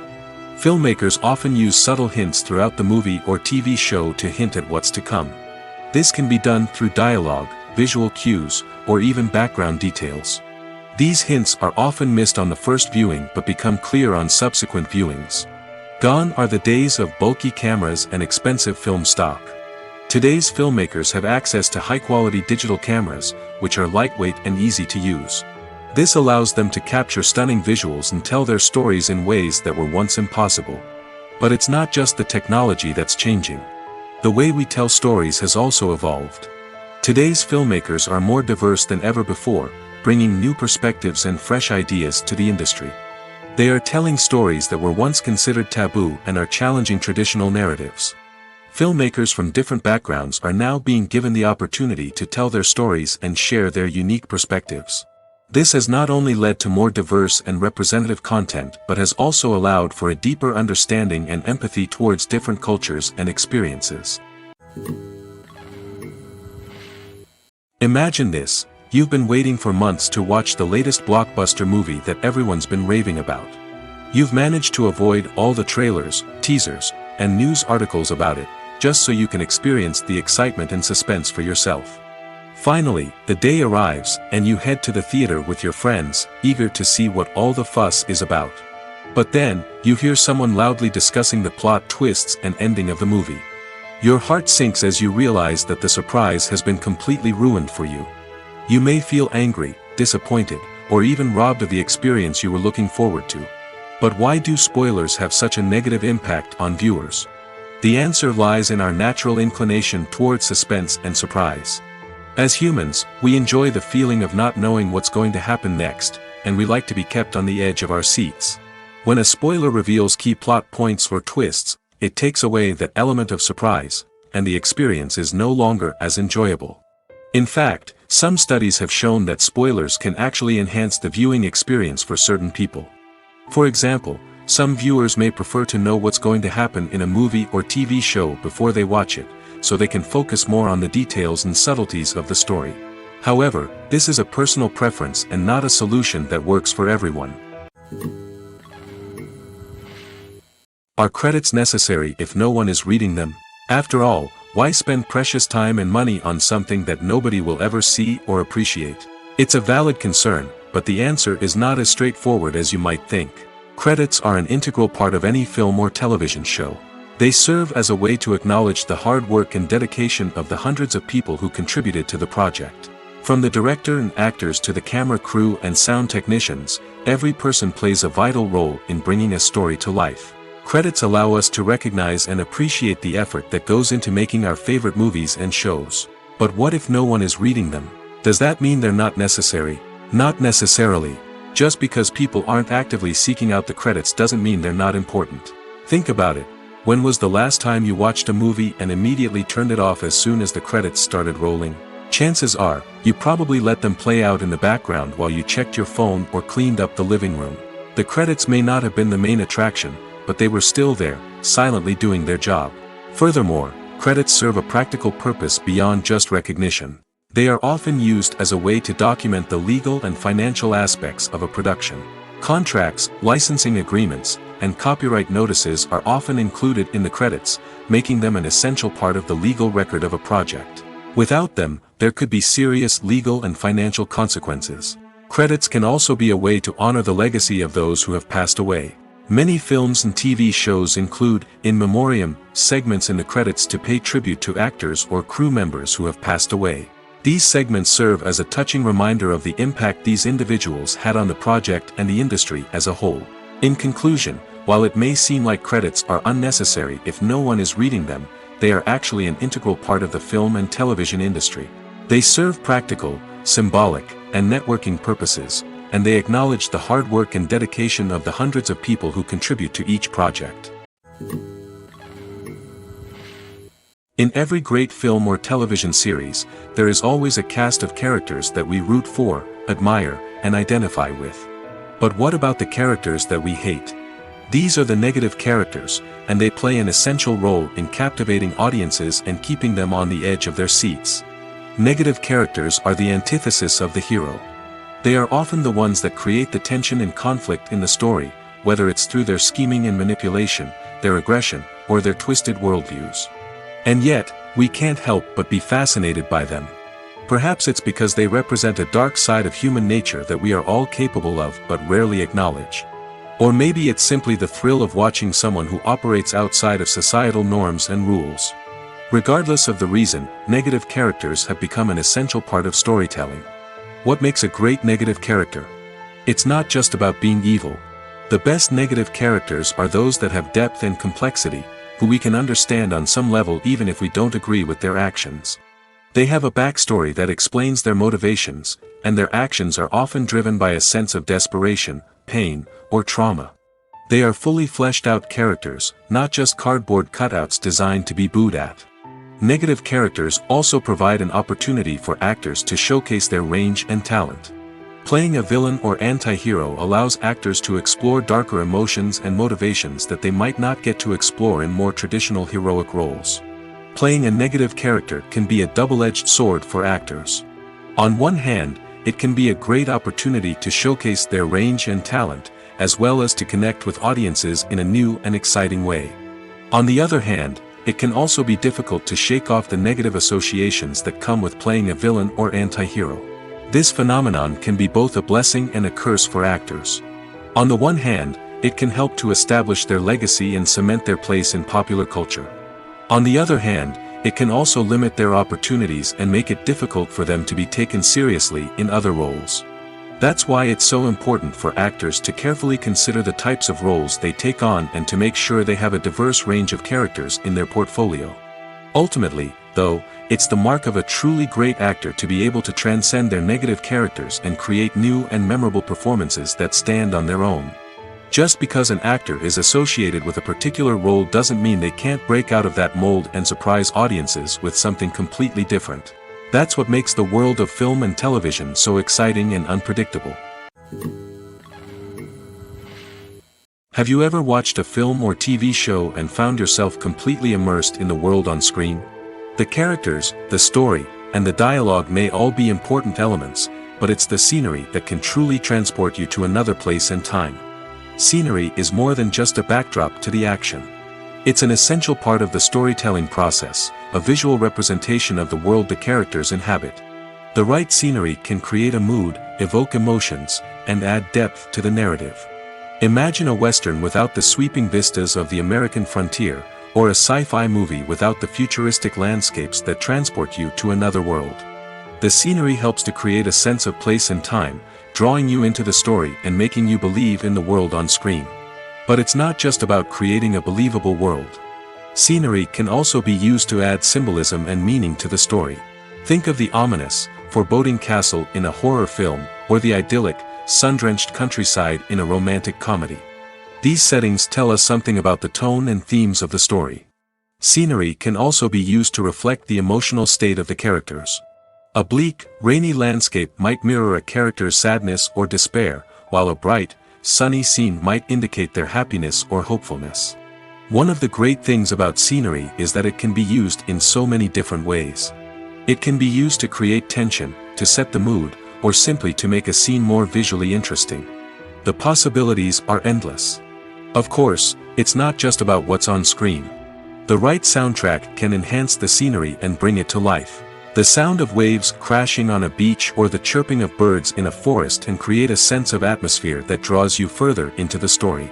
Filmmakers often use subtle hints throughout the movie or TV show to hint at what's to come. This can be done through dialogue, visual cues, or even background details. These hints are often missed on the first viewing but become clear on subsequent viewings. Gone are the days of bulky cameras and expensive film stock. Today's filmmakers have access to high-quality digital cameras, which are lightweight and easy to use. This allows them to capture stunning visuals and tell their stories in ways that were once impossible. But it's not just the technology that's changing. The way we tell stories has also evolved. Today's filmmakers are more diverse than ever before, bringing new perspectives and fresh ideas to the industry. They are telling stories that were once considered taboo and are challenging traditional narratives. Filmmakers from different backgrounds are now being given the opportunity to tell their stories and share their unique perspectives. This has not only led to more diverse and representative content but has also allowed for a deeper understanding and empathy towards different cultures and experiences. Imagine this: you've been waiting for months to watch the latest blockbuster movie that everyone's been raving about. You've managed to avoid all the trailers, teasers, and news articles about it, just so you can experience the excitement and suspense for yourself. Finally, the day arrives, and you head to the theater with your friends, eager to see what all the fuss is about. But then, you hear someone loudly discussing the plot twists and ending of the movie. Your heart sinks as you realize that the surprise has been completely ruined for you. You may feel angry, disappointed, or even robbed of the experience you were looking forward to. But why do spoilers have such a negative impact on viewers? The answer lies in our natural inclination towards suspense and surprise. As humans, we enjoy the feeling of not knowing what's going to happen next, and we like to be kept on the edge of our seats. When a spoiler reveals key plot points or twists, it takes away that element of surprise, and the experience is no longer as enjoyable. In fact, some studies have shown that spoilers can actually enhance the viewing experience for certain people. For example, some viewers may prefer to know what's going to happen in a movie or TV show before they watch it, so they can focus more on the details and subtleties of the story. However, this is a personal preference and not a solution that works for everyone. Are credits necessary if no one is reading them? After all, why spend precious time and money on something that nobody will ever see or appreciate? It's a valid concern, but the answer is not as straightforward as you might think. Credits are an integral part of any film or television show. They serve as a way to acknowledge the hard work and dedication of the hundreds of people who contributed to the project. From the director and actors to the camera crew and sound technicians, every person plays a vital role in bringing a story to life. Credits allow us to recognize and appreciate the effort that goes into making our favorite movies and shows. But what if no one is reading them? Does that mean they're not necessary? Not necessarily. Just because people aren't actively seeking out the credits doesn't mean they're not important. Think about it. When was the last time you watched a movie and immediately turned it off as soon as the credits started rolling? Chances are, you probably let them play out in the background while you checked your phone or cleaned up the living room. The credits may not have been the main attraction, but they were still there, silently doing their job. Furthermore, credits serve a practical purpose beyond just recognition. They are often used as a way to document the legal and financial aspects of a production. Contracts, licensing agreements, and copyright notices are often included in the credits, making them an essential part of the legal record of a project. Without them, there could be serious legal and financial consequences. Credits can also be a way to honor the legacy of those who have passed away. Many films and TV shows include, in memoriam, segments in the credits to pay tribute to actors or crew members who have passed away. These segments serve as a touching reminder of the impact these individuals had on the project and the industry as a whole. In conclusion, while it may seem like credits are unnecessary if no one is reading them, they are actually an integral part of the film and television industry. They serve practical, symbolic, and networking purposes, and they acknowledge the hard work and dedication of the hundreds of people who contribute to each project. In every great film or television series, there is always a cast of characters that we root for, admire, and identify with. But what about the characters that we hate? These are the negative characters, and they play an essential role in captivating audiences and keeping them on the edge of their seats. Negative characters are the antithesis of the hero. They are often the ones that create the tension and conflict in the story, whether it's through their scheming and manipulation, their aggression, or their twisted worldviews. And yet, We can't help but be fascinated by them. Perhaps it's because they represent a dark side of human nature that we are all capable of but rarely acknowledge. Or maybe it's simply the thrill of watching someone who operates outside of societal norms and rules. Regardless of the reason, negative characters have become an essential part of storytelling. What makes a great negative character? It's not just about being evil. The best negative characters are those that have depth and complexity, who we can understand on some level even if we don't agree with their actions. They have a backstory that explains their motivations, and their actions are often driven by a sense of desperation, pain, or trauma. They are fully fleshed out characters, not just cardboard cutouts designed to be booed at. Negative characters also provide an opportunity for actors to showcase their range and talent. Playing a villain or anti-hero allows actors to explore darker emotions and motivations that they might not get to explore in more traditional heroic roles. Playing a negative character can be a double-edged sword for actors. On one hand, it can be a great opportunity to showcase their range and talent, as well as to connect with audiences in a new and exciting way. On the other hand, it can also be difficult to shake off the negative associations that come with playing a villain or anti-hero. This phenomenon can be both a blessing and a curse for actors. On the one hand, it can help to establish their legacy and cement their place in popular culture. On the other hand, it can also limit their opportunities and make it difficult for them to be taken seriously in other roles. That's why it's so important for actors to carefully consider the types of roles they take on and to make sure they have a diverse range of characters in their portfolio. Ultimately, though, it's the mark of a truly great actor to be able to transcend their negative characters and create new and memorable performances that stand on their own. Just because an actor is associated with a particular role doesn't mean they can't break out of that mold and surprise audiences with something completely different. That's what makes the world of film and television so exciting and unpredictable. Have you ever watched a film or TV show and found yourself completely immersed in the world on screen? The characters, the story, and the dialogue may all be important elements, but it's the scenery that can truly transport you to another place and time. Scenery is more than just a backdrop to the action. It's an essential part of the storytelling process, a visual representation of the world the characters inhabit. The right scenery can create a mood, evoke emotions, and add depth to the narrative. Imagine a Western without the sweeping vistas of the American frontier, or a sci-fi movie without the futuristic landscapes that transport you to another world. The scenery helps to create a sense of place and time, drawing you into the story and making you believe in the world on screen. But it's not just about creating a believable world. Scenery can also be used to add symbolism and meaning to the story. Think of the ominous, foreboding castle in a horror film, or the idyllic, sun-drenched countryside in a romantic comedy. These settings tell us something about the tone and themes of the story. Scenery can also be used to reflect the emotional state of the characters. A bleak, rainy landscape might mirror a character's sadness or despair, while a bright, sunny scene might indicate their happiness or hopefulness. One of the great things about scenery is that it can be used in so many different ways. It can be used to create tension, to set the mood, or simply to make a scene more visually interesting. The possibilities are endless. Of course, it's not just about what's on screen. The right soundtrack can enhance the scenery and bring it to life. The sound of waves crashing on a beach or the chirping of birds in a forest can create a sense of atmosphere that draws you further into the story.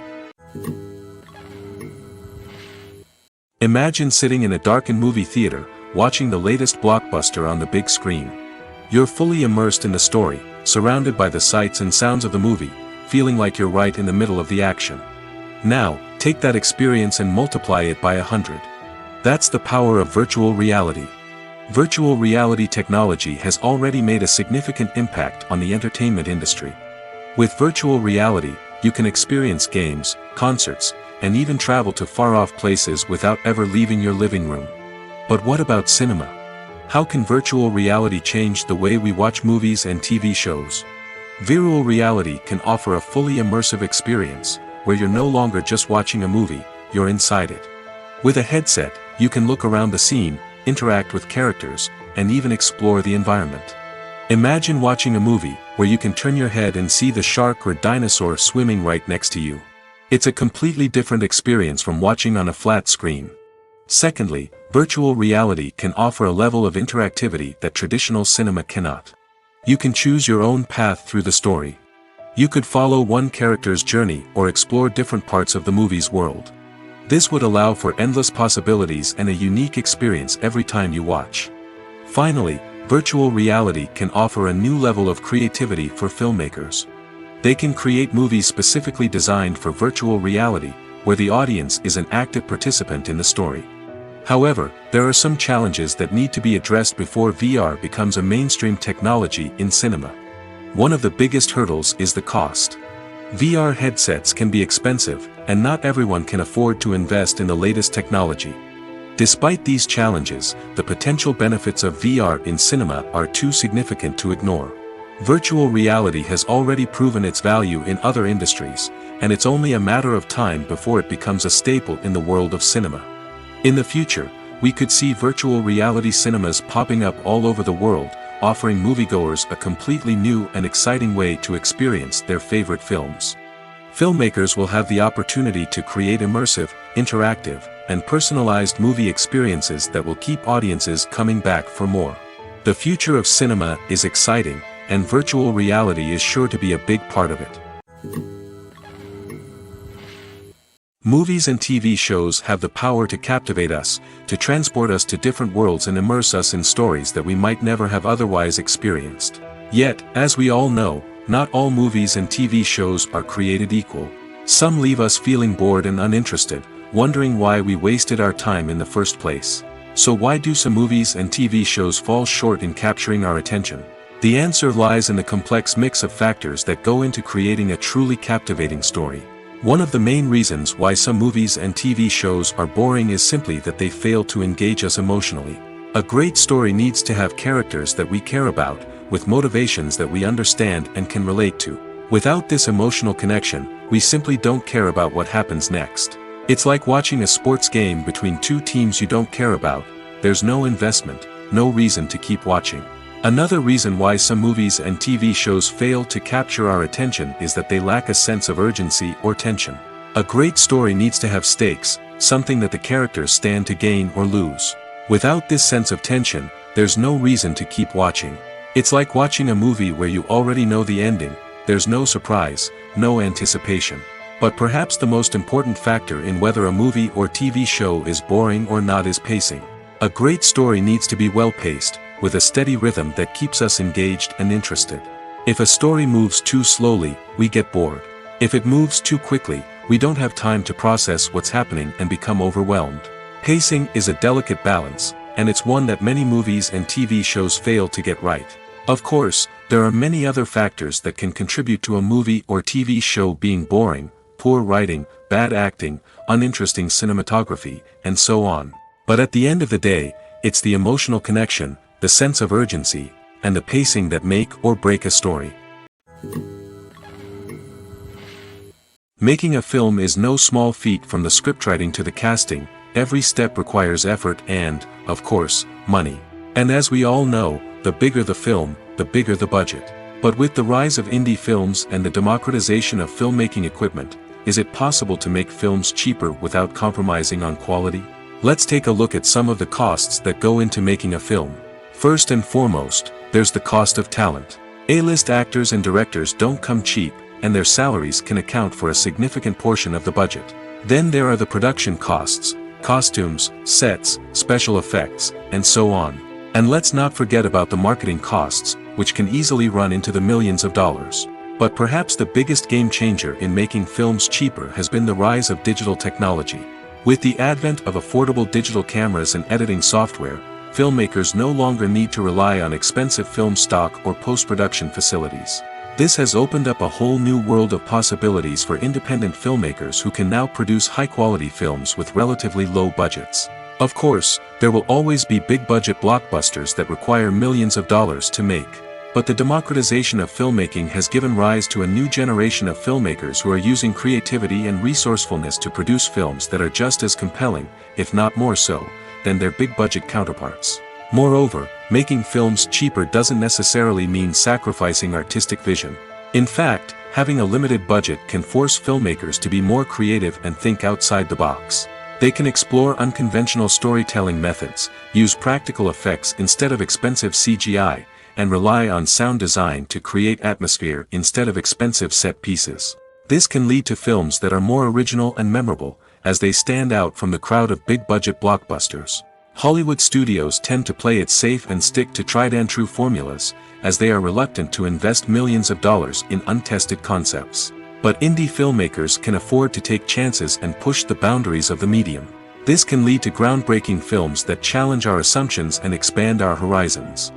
Imagine sitting in a darkened movie theater, watching the latest blockbuster on the big screen. You're fully immersed in the story, surrounded by the sights and sounds of the movie, feeling like you're right in the middle of the action. Now, take that experience and multiply it by 100. That's the power of virtual reality. Virtual reality technology has already made a significant impact on the entertainment industry. With virtual reality, you can experience games, concerts, and even travel to far-off places without ever leaving your living room. But what about cinema? How can virtual reality change the way we watch movies and TV shows? Virtual reality can offer a fully immersive experience, where you're no longer just watching a movie, you're inside it. With a headset, you can look around the scene, interact with characters, and even explore the environment. Imagine watching a movie where you can turn your head and see the shark or dinosaur swimming right next to you. It's a completely different experience from watching on a flat screen. Secondly, Virtual reality can offer a level of interactivity that traditional cinema cannot. You can choose your own path through the story. You could follow one character's journey or explore different parts of the movie's world. This would allow for endless possibilities and a unique experience every time you watch. Finally, virtual reality can offer a new level of creativity for filmmakers. They can create movies specifically designed for virtual reality, where the audience is an active participant in the story. However, there are some challenges that need to be addressed before VR becomes a mainstream technology in cinema. One of the biggest hurdles is the cost. VR headsets can be expensive, and not everyone can afford to invest in the latest technology. Despite these challenges, the potential benefits of VR in cinema are too significant to ignore. Virtual reality has already proven its value in other industries, and it's only a matter of time before it becomes a staple in the world of cinema. In the future, we could see virtual reality cinemas popping up all over the world, offering moviegoers a completely new and exciting way to experience their favorite films. Filmmakers will have the opportunity to create immersive, interactive, and personalized movie experiences that will keep audiences coming back for more. The future of cinema is exciting, and virtual reality is sure to be a big part of it. Movies and TV shows have the power to captivate us, to transport us to different worlds and immerse us in stories that we might never have otherwise experienced. Yet, as we all know, not all movies and TV shows are created equal. Some leave us feeling bored and uninterested, wondering why we wasted our time in the first place. So why do some movies and TV shows fall short in capturing our attention? The answer lies in the complex mix of factors that go into creating a truly captivating story. One of the main reasons why some movies and TV shows are boring is simply that they fail to engage us emotionally. A great story needs to have characters that we care about, with motivations that we understand and can relate to. Without this emotional connection, we simply don't care about what happens next. It's like watching a sports game between two teams you don't care about. There's no investment, no reason to keep watching. Another reason why some movies and TV shows fail to capture our attention is that they lack a sense of urgency or tension. A great story needs to have stakes, something that the characters stand to gain or lose. Without this sense of tension, there's no reason to keep watching. It's like watching a movie where you already know the ending, there's no surprise, no anticipation. But perhaps the most important factor in whether a movie or TV show is boring or not is pacing. A great story needs to be well-paced, with a steady rhythm that keeps us engaged and interested. If a story moves too slowly, we get bored. If it moves too quickly, we don't have time to process what's happening and become overwhelmed. Pacing is a delicate balance, and it's one that many movies and TV shows fail to get right. Of course, there are many other factors that can contribute to a movie or TV show being boring: poor writing, bad acting, uninteresting cinematography, and so on. But at the end of the day, it's the emotional connection, the sense of urgency, and the pacing that make or break a story. Making a film is no small feat. From the scriptwriting to the casting, every step requires effort and, of course, money. And as we all know, the bigger the film, the bigger the budget. But with the rise of indie films and the democratization of filmmaking equipment, is it possible to make films cheaper without compromising on quality? Let's take a look at some of the costs that go into making a film. First and foremost, there's the cost of talent. A-list actors and directors don't come cheap, and their salaries can account for a significant portion of the budget. Then there are the production costs, costumes, sets, special effects, and so on. And let's not forget about the marketing costs, which can easily run into the millions of dollars. But perhaps the biggest game changer in making films cheaper has been the rise of digital technology. With the advent of affordable digital cameras and editing software, filmmakers no longer need to rely on expensive film stock or post-production facilities. This has opened up a whole new world of possibilities for independent filmmakers who can now produce high-quality films with relatively low budgets. Of course, there will always be big-budget blockbusters that require millions of dollars to make. But the democratization of filmmaking has given rise to a new generation of filmmakers who are using creativity and resourcefulness to produce films that are just as compelling, if not more so, than their big-budget counterparts. Moreover, making films cheaper doesn't necessarily mean sacrificing artistic vision. In fact, having a limited budget can force filmmakers to be more creative and think outside the box. They can explore unconventional storytelling methods, use practical effects instead of expensive CGI, and rely on sound design to create atmosphere instead of expensive set pieces. This can lead to films that are more original and memorable, as they stand out from the crowd of big-budget blockbusters. Hollywood studios tend to play it safe and stick to tried-and-true formulas, as they are reluctant to invest millions of dollars in untested concepts. But indie filmmakers can afford to take chances and push the boundaries of the medium. This can lead to groundbreaking films that challenge our assumptions and expand our horizons.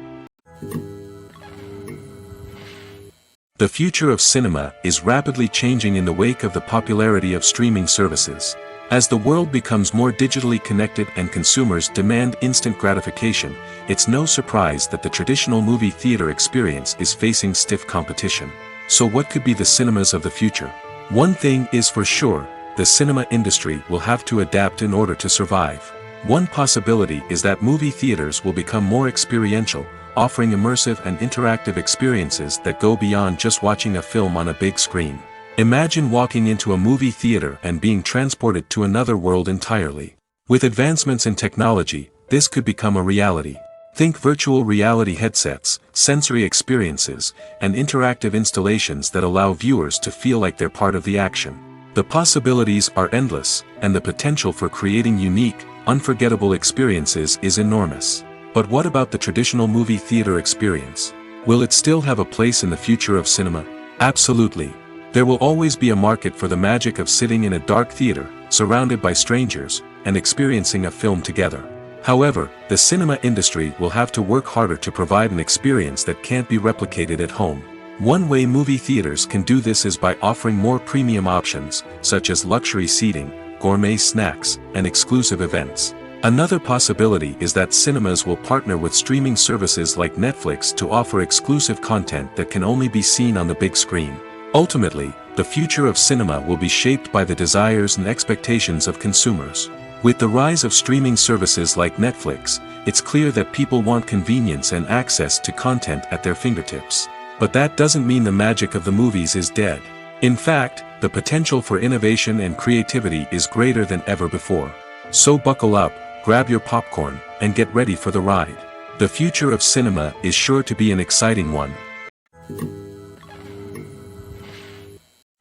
The future of cinema is rapidly changing in the wake of the popularity of streaming services. As the world becomes more digitally connected and consumers demand instant gratification, it's no surprise that the traditional movie theater experience is facing stiff competition. So what could be the cinemas of the future? One thing is for sure, the cinema industry will have to adapt in order to survive. One possibility is that movie theaters will become more experiential, offering immersive and interactive experiences that go beyond just watching a film on a big screen. Imagine walking into a movie theater and being transported to another world entirely. With advancements in technology, this could become a reality. Think virtual reality headsets, sensory experiences, and interactive installations that allow viewers to feel like they're part of the action. The possibilities are endless, and the potential for creating unique, unforgettable experiences is enormous. But what about the traditional movie theater experience? Will it still have a place in the future of cinema? Absolutely. There will always be a market for the magic of sitting in a dark theater, surrounded by strangers, and experiencing a film together. However, the cinema industry will have to work harder to provide an experience that can't be replicated at home. One way movie theaters can do this is by offering more premium options, such as luxury seating, gourmet snacks, and exclusive events. Another possibility is that cinemas will partner with streaming services like Netflix to offer exclusive content that can only be seen on the big screen. Ultimately, the future of cinema will be shaped by the desires and expectations of consumers. With the rise of streaming services like Netflix, it's clear that people want convenience and access to content at their fingertips. But that doesn't mean the magic of the movies is dead. In fact, the potential for innovation and creativity is greater than ever before. So buckle up, grab your popcorn, and get ready for the ride. The future of cinema is sure to be an exciting one.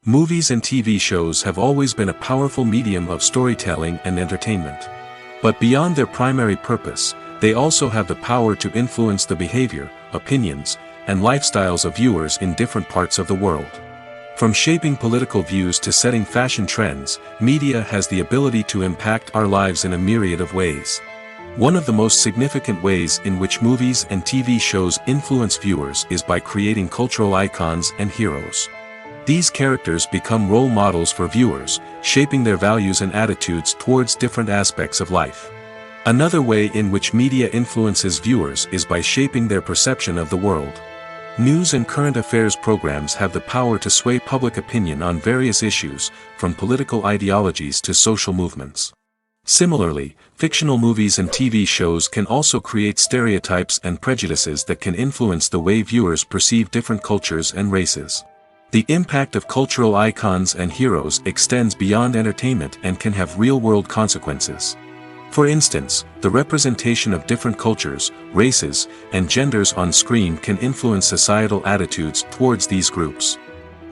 Movies and TV shows have always been a powerful medium of storytelling and entertainment. But beyond their primary purpose, they also have the power to influence the behavior, opinions, and lifestyles of viewers in different parts of the world. From shaping political views to setting fashion trends, media has the ability to impact our lives in a myriad of ways. One of the most significant ways in which movies and TV shows influence viewers is by creating cultural icons and heroes. These characters become role models for viewers, shaping their values and attitudes towards different aspects of life. Another way in which media influences viewers is by shaping their perception of the world. News and current affairs programs have the power to sway public opinion on various issues, from political ideologies to social movements. Similarly, fictional movies and TV shows can also create stereotypes and prejudices that can influence the way viewers perceive different cultures and races. The impact of cultural icons and heroes extends beyond entertainment and can have real-world consequences. For instance, the representation of different cultures, races, and genders on screen can influence societal attitudes towards these groups.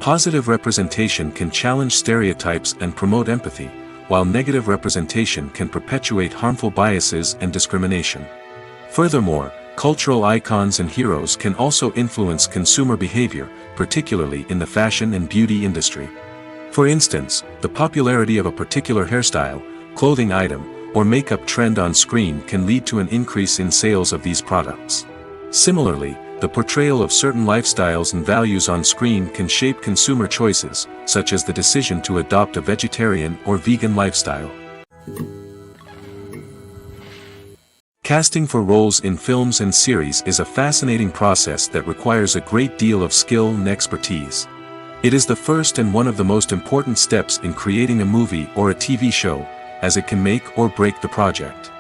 Positive representation can challenge stereotypes and promote empathy, while negative representation can perpetuate harmful biases and discrimination. Furthermore, cultural icons and heroes can also influence consumer behavior, particularly in the fashion and beauty industry. For instance, the popularity of a particular hairstyle, clothing item, or makeup trend on screen can lead to an increase in sales of these products. Similarly, the portrayal of certain lifestyles and values on screen can shape consumer choices, such as the decision to adopt a vegetarian or vegan lifestyle. Casting for roles in films and series is a fascinating process that requires a great deal of skill and expertise. It is the first and one of the most important steps in creating a movie or a TV show, as it can make or break the project.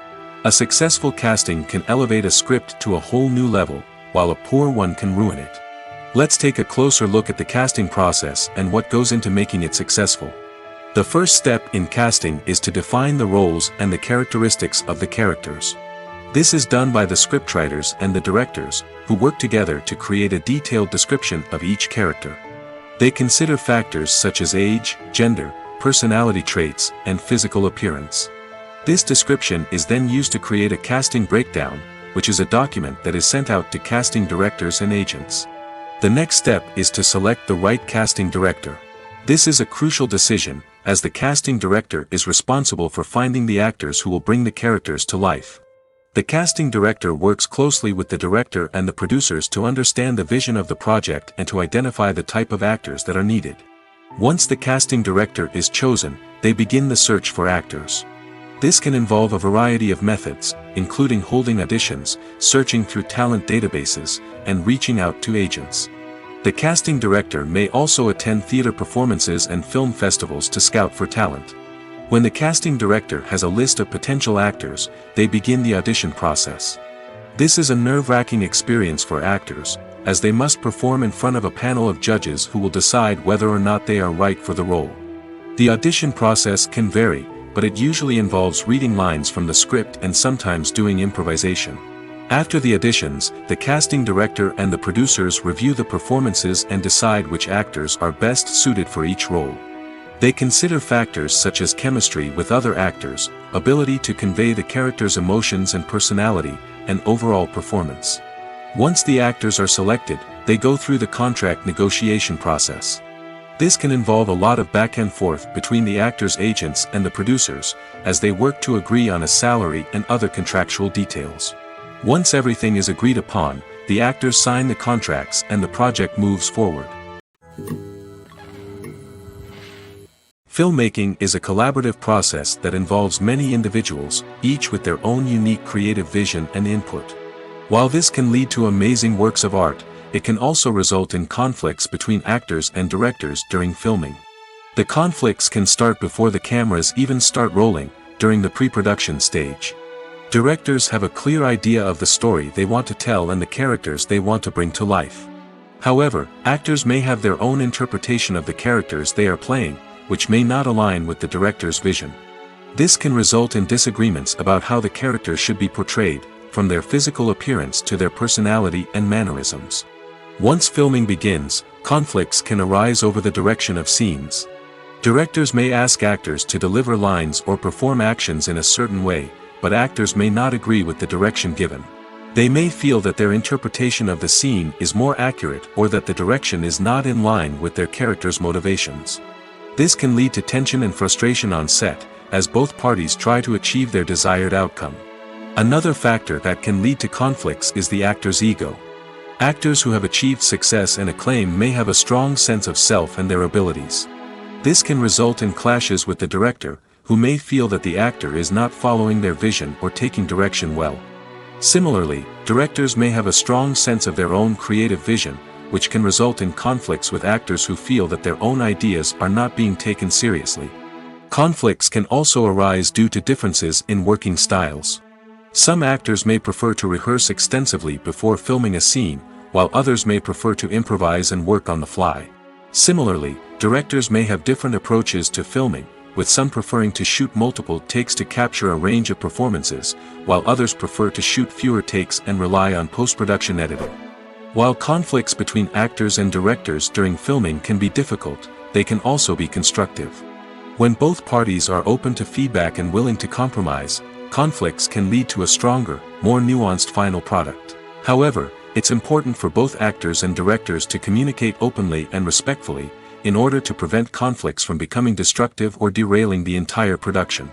A successful casting can elevate a script to a whole new level, while a poor one can ruin it. Let's take a closer look at the casting process and what goes into making it successful. The first step in casting is to define the roles and the characteristics of the characters. This is done by the scriptwriters and the directors, who work together to create a detailed description of each character. They consider factors such as age, gender, personality traits, and physical appearance. This description is then used to create a casting breakdown, which is a document that is sent out to casting directors and agents. The next step is to select the right casting director. This is a crucial decision, as the casting director is responsible for finding the actors who will bring the characters to life. The casting director works closely with the director and the producers to understand the vision of the project and to identify the type of actors that are needed. Once the casting director is chosen, they begin the search for actors. This can involve a variety of methods, including holding auditions, searching through talent databases, and reaching out to agents. The casting director may also attend theater performances and film festivals to scout for talent. When the casting director has a list of potential actors, they begin the audition process. This is a nerve-wracking experience for actors, as they must perform in front of a panel of judges who will decide whether or not they are right for the role. The audition process can vary, but it usually involves reading lines from the script and sometimes doing improvisation. After the auditions, the casting director and the producers review the performances and decide which actors are best suited for each role. They consider factors such as chemistry with other actors, ability to convey the character's emotions and personality, and overall performance. Once the actors are selected, they go through the contract negotiation process. This can involve a lot of back and forth between the actors' agents and the producers, as they work to agree on a salary and other contractual details. Once everything is agreed upon, the actors sign the contracts and the project moves forward. Filmmaking is a collaborative process that involves many individuals, each with their own unique creative vision and input. While this can lead to amazing works of art, it can also result in conflicts between actors and directors during filming. The conflicts can start before the cameras even start rolling, during the pre-production stage. Directors have a clear idea of the story they want to tell and the characters they want to bring to life. However, actors may have their own interpretation of the characters they are playing, which may not align with the director's vision. This can result in disagreements about how the characters should be portrayed, from their physical appearance to their personality and mannerisms. Once filming begins, conflicts can arise over the direction of scenes. Directors may ask actors to deliver lines or perform actions in a certain way, but actors may not agree with the direction given. They may feel that their interpretation of the scene is more accurate or that the direction is not in line with their character's motivations. This can lead to tension and frustration on set, as both parties try to achieve their desired outcome. Another factor that can lead to conflicts is the actor's ego. Actors who have achieved success and acclaim may have a strong sense of self and their abilities. This can result in clashes with the director, who may feel that the actor is not following their vision or taking direction well. Similarly, directors may have a strong sense of their own creative vision, which can result in conflicts with actors who feel that their own ideas are not being taken seriously. Conflicts can also arise due to differences in working styles. Some actors may prefer to rehearse extensively before filming a scene, while others may prefer to improvise and work on the fly. Similarly, directors may have different approaches to filming, with some preferring to shoot multiple takes to capture a range of performances, while others prefer to shoot fewer takes and rely on post-production editing. While conflicts between actors and directors during filming can be difficult, they can also be constructive. When both parties are open to feedback and willing to compromise, conflicts can lead to a stronger, more nuanced final product. However, it's important for both actors and directors to communicate openly and respectfully, in order to prevent conflicts from becoming destructive or derailing the entire production.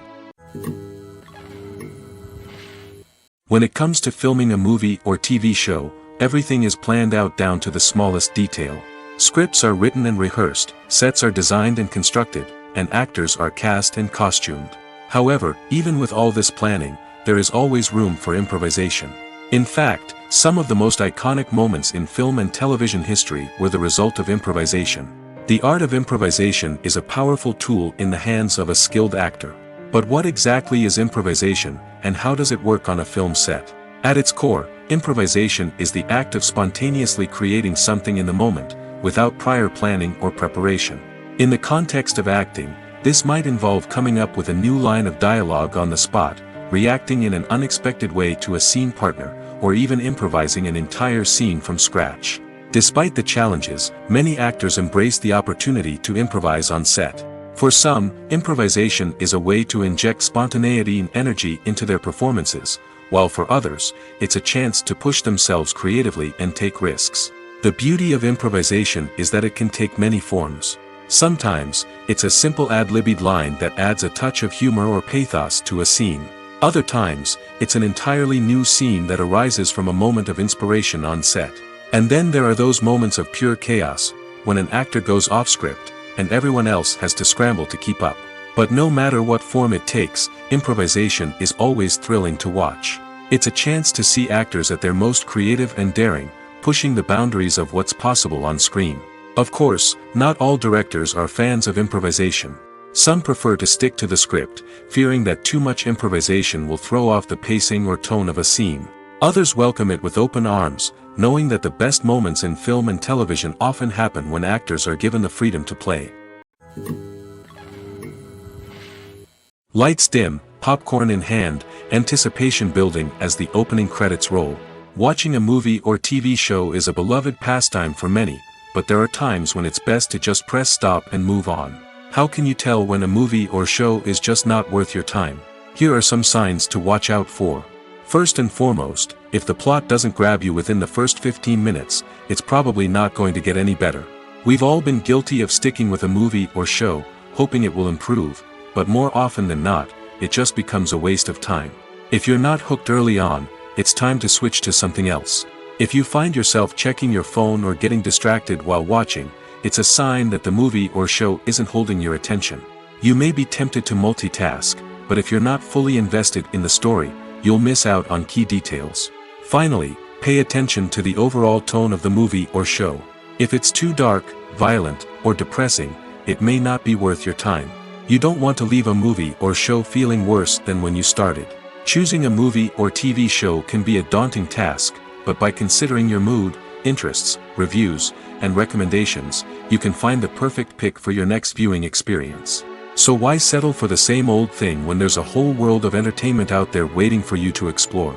When it comes to filming a movie or TV show, everything is planned out down to the smallest detail. Scripts are written and rehearsed, sets are designed and constructed, and actors are cast and costumed. However, even with all this planning, there is always room for improvisation. In fact, some of the most iconic moments in film and television history were the result of improvisation. The art of improvisation is a powerful tool in the hands of a skilled actor. But what exactly is improvisation, and how does it work on a film set? At its core, improvisation is the act of spontaneously creating something in the moment, without prior planning or preparation. In the context of acting, This might involve coming up with a new line of dialogue on the spot, reacting in an unexpected way to a scene partner, or even improvising an entire scene from scratch. Despite the challenges, many actors embrace the opportunity to improvise on set. For some, improvisation is a way to inject spontaneity and energy into their performances, while for others, it's a chance to push themselves creatively and take risks. The beauty of improvisation is that it can take many forms. Sometimes, it's a simple ad-libbed line that adds a touch of humor or pathos to a scene. Other times, it's an entirely new scene that arises from a moment of inspiration on set. And then there are those moments of pure chaos, when an actor goes off script, and everyone else has to scramble to keep up. But no matter what form it takes, improvisation is always thrilling to watch. It's a chance to see actors at their most creative and daring, pushing the boundaries of what's possible on screen. Of course, not all directors are fans of improvisation. Some prefer to stick to the script, fearing that too much improvisation will throw off the pacing or tone of a scene. Others welcome it with open arms, knowing that the best moments in film and television often happen when actors are given the freedom to play. Lights dim, popcorn in hand, anticipation building as the opening credits roll. Watching a movie or TV show is a beloved pastime for many, but there are times when it's best to just press stop and move on. How can you tell when a movie or show is just not worth your time? Here are some signs to watch out for. First and foremost, if the plot doesn't grab you within the first 15 minutes, it's probably not going to get any better. We've all been guilty of sticking with a movie or show, hoping it will improve, but more often than not, it just becomes a waste of time. If you're not hooked early on, it's time to switch to something else. If you find yourself checking your phone or getting distracted while watching, it's a sign that the movie or show isn't holding your attention. You may be tempted to multitask, but if you're not fully invested in the story, you'll miss out on key details. Finally, pay attention to the overall tone of the movie or show. If it's too dark, violent, or depressing, it may not be worth your time. You don't want to leave a movie or show feeling worse than when you started. Choosing a movie or TV show can be a daunting task, but by considering your mood, interests, reviews, and recommendations, you can find the perfect pick for your next viewing experience. So why settle for the same old thing when there's a whole world of entertainment out there waiting for you to explore?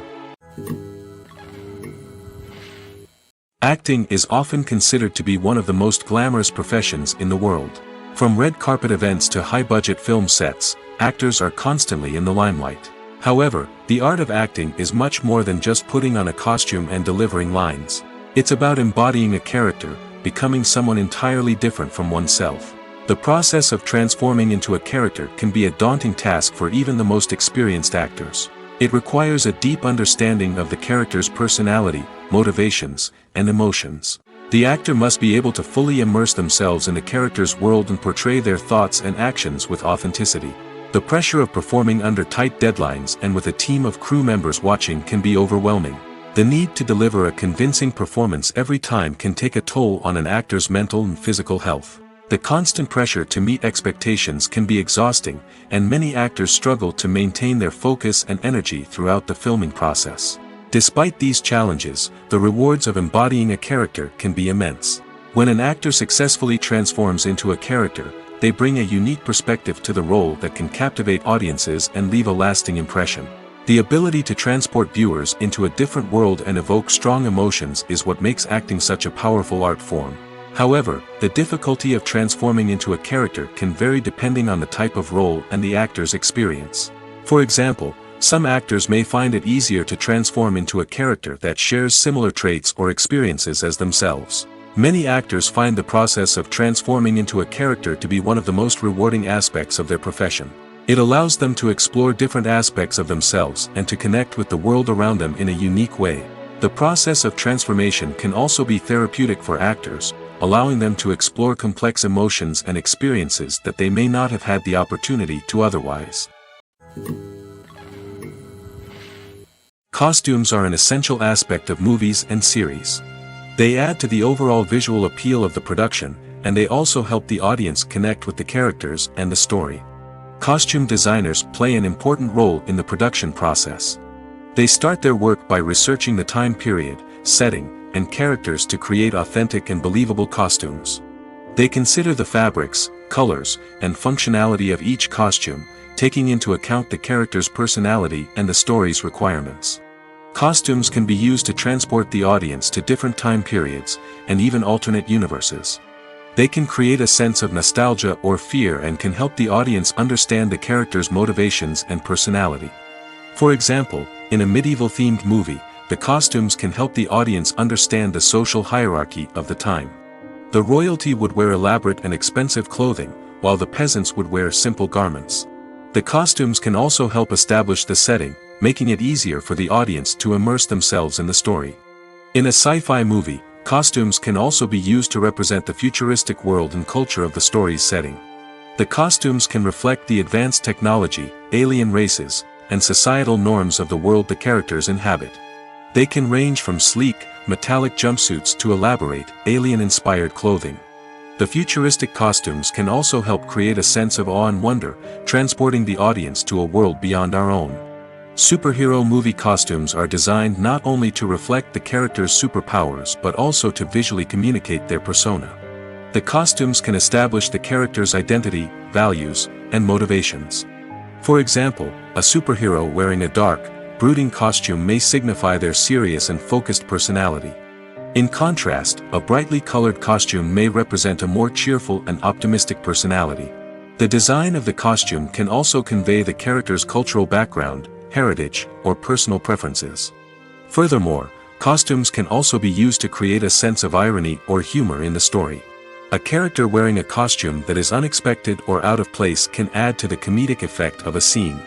Acting is often considered to be one of the most glamorous professions in the world. From red carpet events to high-budget film sets, actors are constantly in the limelight. However, the art of acting is much more than just putting on a costume and delivering lines. It's about embodying a character, becoming someone entirely different from oneself. The process of transforming into a character can be a daunting task for even the most experienced actors. It requires a deep understanding of the character's personality, motivations, and emotions. The actor must be able to fully immerse themselves in the character's world and portray their thoughts and actions with authenticity. The pressure of performing under tight deadlines and with a team of crew members watching can be overwhelming. The need to deliver a convincing performance every time can take a toll on an actor's mental and physical health. The constant pressure to meet expectations can be exhausting, and many actors struggle to maintain their focus and energy throughout the filming process. Despite these challenges, the rewards of embodying a character can be immense. When an actor successfully transforms into a character, they bring a unique perspective to the role that can captivate audiences and leave a lasting impression. The ability to transport viewers into a different world and evoke strong emotions is what makes acting such a powerful art form. However, the difficulty of transforming into a character can vary depending on the type of role and the actor's experience. For example, some actors may find it easier to transform into a character that shares similar traits or experiences as themselves. Many actors find the process of transforming into a character to be one of the most rewarding aspects of their profession. It allows them to explore different aspects of themselves and to connect with the world around them in a unique way. The process of transformation can also be therapeutic for actors, allowing them to explore complex emotions and experiences that they may not have had the opportunity to otherwise. Costumes are an essential aspect of movies and series. They add to the overall visual appeal of the production, and they also help the audience connect with the characters and the story. Costume designers play an important role in the production process. They start their work by researching the time period, setting, and characters to create authentic and believable costumes. They consider the fabrics, colors, and functionality of each costume, taking into account the character's personality and the story's requirements. Costumes can be used to transport the audience to different time periods, and even alternate universes. They can create a sense of nostalgia or fear and can help the audience understand the character's motivations and personality. For example, in a medieval-themed movie, the costumes can help the audience understand the social hierarchy of the time. The royalty would wear elaborate and expensive clothing, while the peasants would wear simple garments. The costumes can also help establish the setting, making it easier for the audience to immerse themselves in the story. In a sci-fi movie, costumes can also be used to represent the futuristic world and culture of the story's setting. The costumes can reflect the advanced technology, alien races, and societal norms of the world the characters inhabit. They can range from sleek, metallic jumpsuits to elaborate, alien-inspired clothing. The futuristic costumes can also help create a sense of awe and wonder, transporting the audience to a world beyond our own. Superhero movie costumes are designed not only to reflect the character's superpowers but also to visually communicate their persona. The costumes can establish the character's identity, values, and motivations. For example, a superhero wearing a dark, brooding costume may signify their serious and focused personality. In contrast, a brightly colored costume may represent a more cheerful and optimistic personality. The design of the costume can also convey the character's cultural background, heritage, or personal preferences. Furthermore, costumes can also be used to create a sense of irony or humor in the story. A character wearing a costume that is unexpected or out of place can add to the comedic effect of a scene.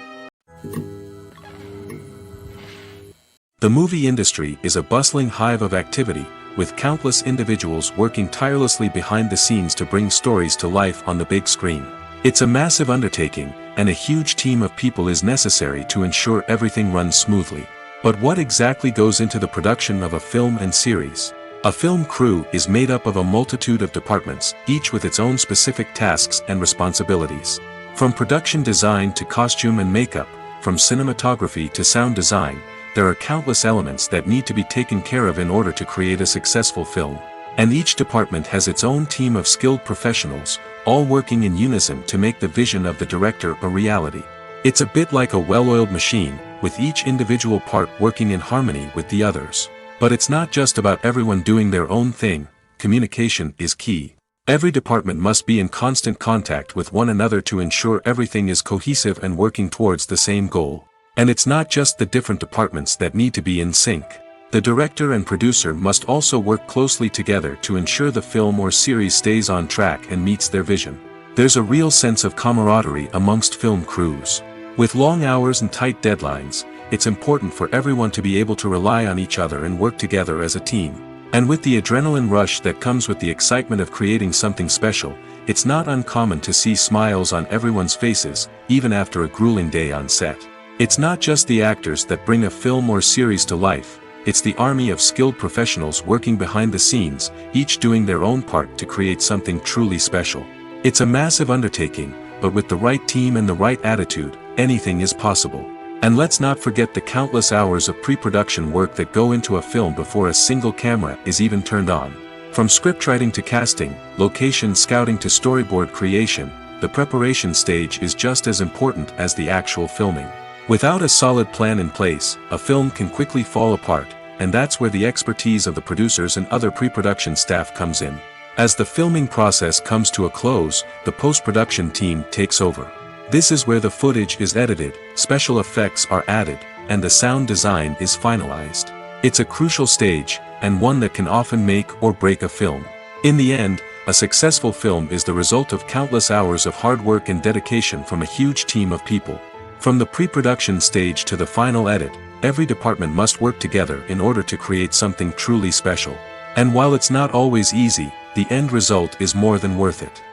The movie industry is a bustling hive of activity, with countless individuals working tirelessly behind the scenes to bring stories to life on the big screen. It's a massive undertaking, and a huge team of people is necessary to ensure everything runs smoothly. But what exactly goes into the production of a film and series? A film crew is made up of a multitude of departments, each with its own specific tasks and responsibilities. From production design to costume and makeup, from cinematography to sound design, there are countless elements that need to be taken care of in order to create a successful film. And each department has its own team of skilled professionals, all working in unison to make the vision of the director a reality. It's a bit like a well-oiled machine, with each individual part working in harmony with the others. But it's not just about everyone doing their own thing. Communication is key. Every department must be in constant contact with one another to ensure everything is cohesive and working towards the same goal. And it's not just the different departments that need to be in sync. The director and producer must also work closely together to ensure the film or series stays on track and meets their vision. There's a real sense of camaraderie amongst film crews. With long hours and tight deadlines, it's important for everyone to be able to rely on each other and work together as a team. And with the adrenaline rush that comes with the excitement of creating something special, it's not uncommon to see smiles on everyone's faces, even after a grueling day on set. It's not just the actors that bring a film or series to life. It's the army of skilled professionals working behind the scenes, each doing their own part to create something truly special. It's a massive undertaking, but with the right team and the right attitude, anything is possible. And let's not forget the countless hours of pre-production work that go into a film before a single camera is even turned on. From scriptwriting to casting, location scouting to storyboard creation, the preparation stage is just as important as the actual filming. Without a solid plan in place, a film can quickly fall apart, and that's where the expertise of the producers and other pre-production staff comes in. As the filming process comes to a close, the post-production team takes over. This is where the footage is edited, special effects are added, and the sound design is finalized. It's a crucial stage, and one that can often make or break a film. In the end, a successful film is the result of countless hours of hard work and dedication from a huge team of people. From the pre-production stage to the final edit, every department must work together in order to create something truly special. And while it's not always easy, the end result is more than worth it.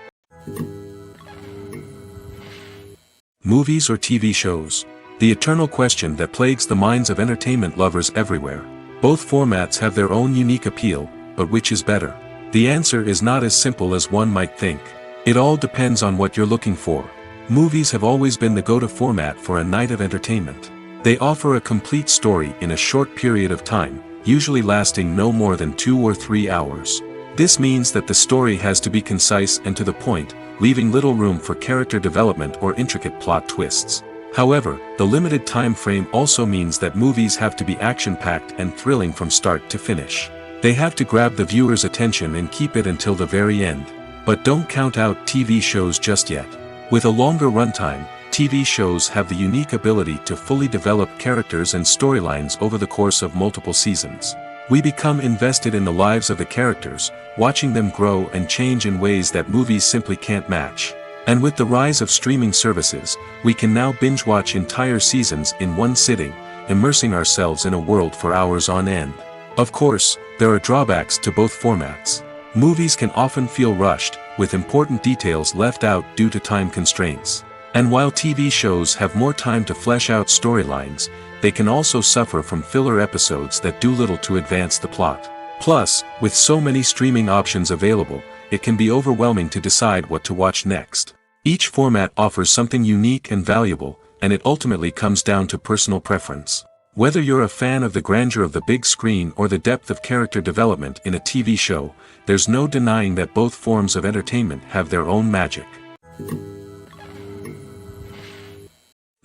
Movies or TV shows? The eternal question that plagues the minds of entertainment lovers everywhere. Both formats have their own unique appeal, but which is better? The answer is not as simple as one might think. It all depends on what you're looking for. Movies have always been the go-to format for a night of entertainment. They offer a complete story in a short period of time, usually lasting no more than 2 or 3 hours. This means that the story has to be concise and to the point, leaving little room for character development or intricate plot twists. However, the limited time frame also means that movies have to be action-packed and thrilling from start to finish. They have to grab the viewer's attention and keep it until the very end. But don't count out TV shows just yet. With a longer runtime, TV shows have the unique ability to fully develop characters and storylines over the course of multiple seasons. We become invested in the lives of the characters, watching them grow and change in ways that movies simply can't match. And with the rise of streaming services, we can now binge-watch entire seasons in one sitting, immersing ourselves in a world for hours on end. Of course, there are drawbacks to both formats. Movies can often feel rushed, with important details left out due to time constraints. And while TV shows have more time to flesh out storylines, they can also suffer from filler episodes that do little to advance the plot. Plus, with so many streaming options available, it can be overwhelming to decide what to watch next. Each format offers something unique and valuable, and it ultimately comes down to personal preference. Whether you're a fan of the grandeur of the big screen or the depth of character development in a TV show, there's no denying that both forms of entertainment have their own magic.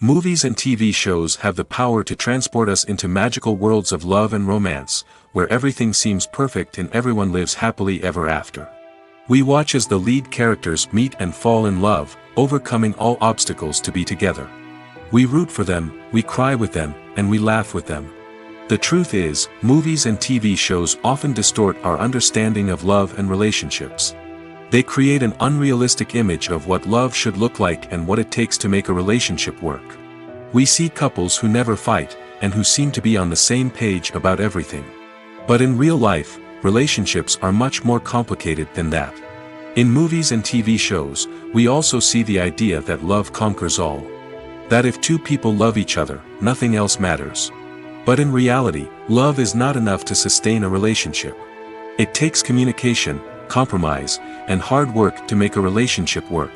Movies and TV shows have the power to transport us into magical worlds of love and romance, where everything seems perfect and everyone lives happily ever after. We watch as the lead characters meet and fall in love, overcoming all obstacles to be together. We root for them, we cry with them, and we laugh with them. The truth is, movies and TV shows often distort our understanding of love and relationships. They create an unrealistic image of what love should look like and what it takes to make a relationship work. We see couples who never fight, and who seem to be on the same page about everything. But in real life, relationships are much more complicated than that. In movies and TV shows, we also see the idea that love conquers all. That if two people love each other, nothing else matters. But in reality, love is not enough to sustain a relationship. It takes communication, compromise, and hard work to make a relationship work.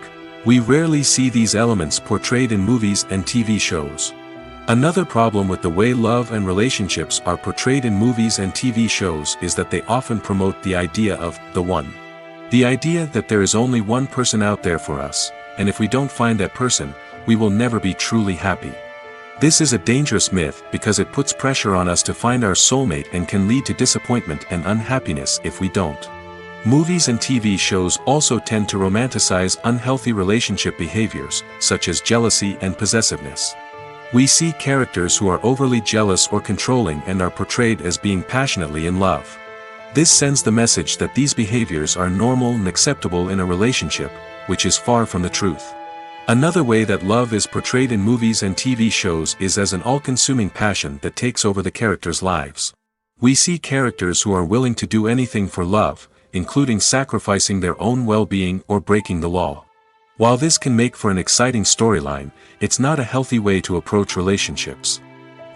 We rarely see these elements portrayed in movies and TV shows. Another problem with the way love and relationships are portrayed in movies and TV shows is that they often promote the idea of the one. The idea that there is only one person out there for us, and if we don't find that person, we will never be truly happy. This is a dangerous myth because it puts pressure on us to find our soulmate and can lead to disappointment and unhappiness if we don't. Movies and TV shows also tend to romanticize unhealthy relationship behaviors, such as jealousy and possessiveness. We see characters who are overly jealous or controlling and are portrayed as being passionately in love. This sends the message that these behaviors are normal and acceptable in a relationship, which is far from the truth. Another way that love is portrayed in movies and TV shows is as an all-consuming passion that takes over the characters' lives. We see characters who are willing to do anything for love, including sacrificing their own well-being or breaking the law. While this can make for an exciting storyline, it's not a healthy way to approach relationships.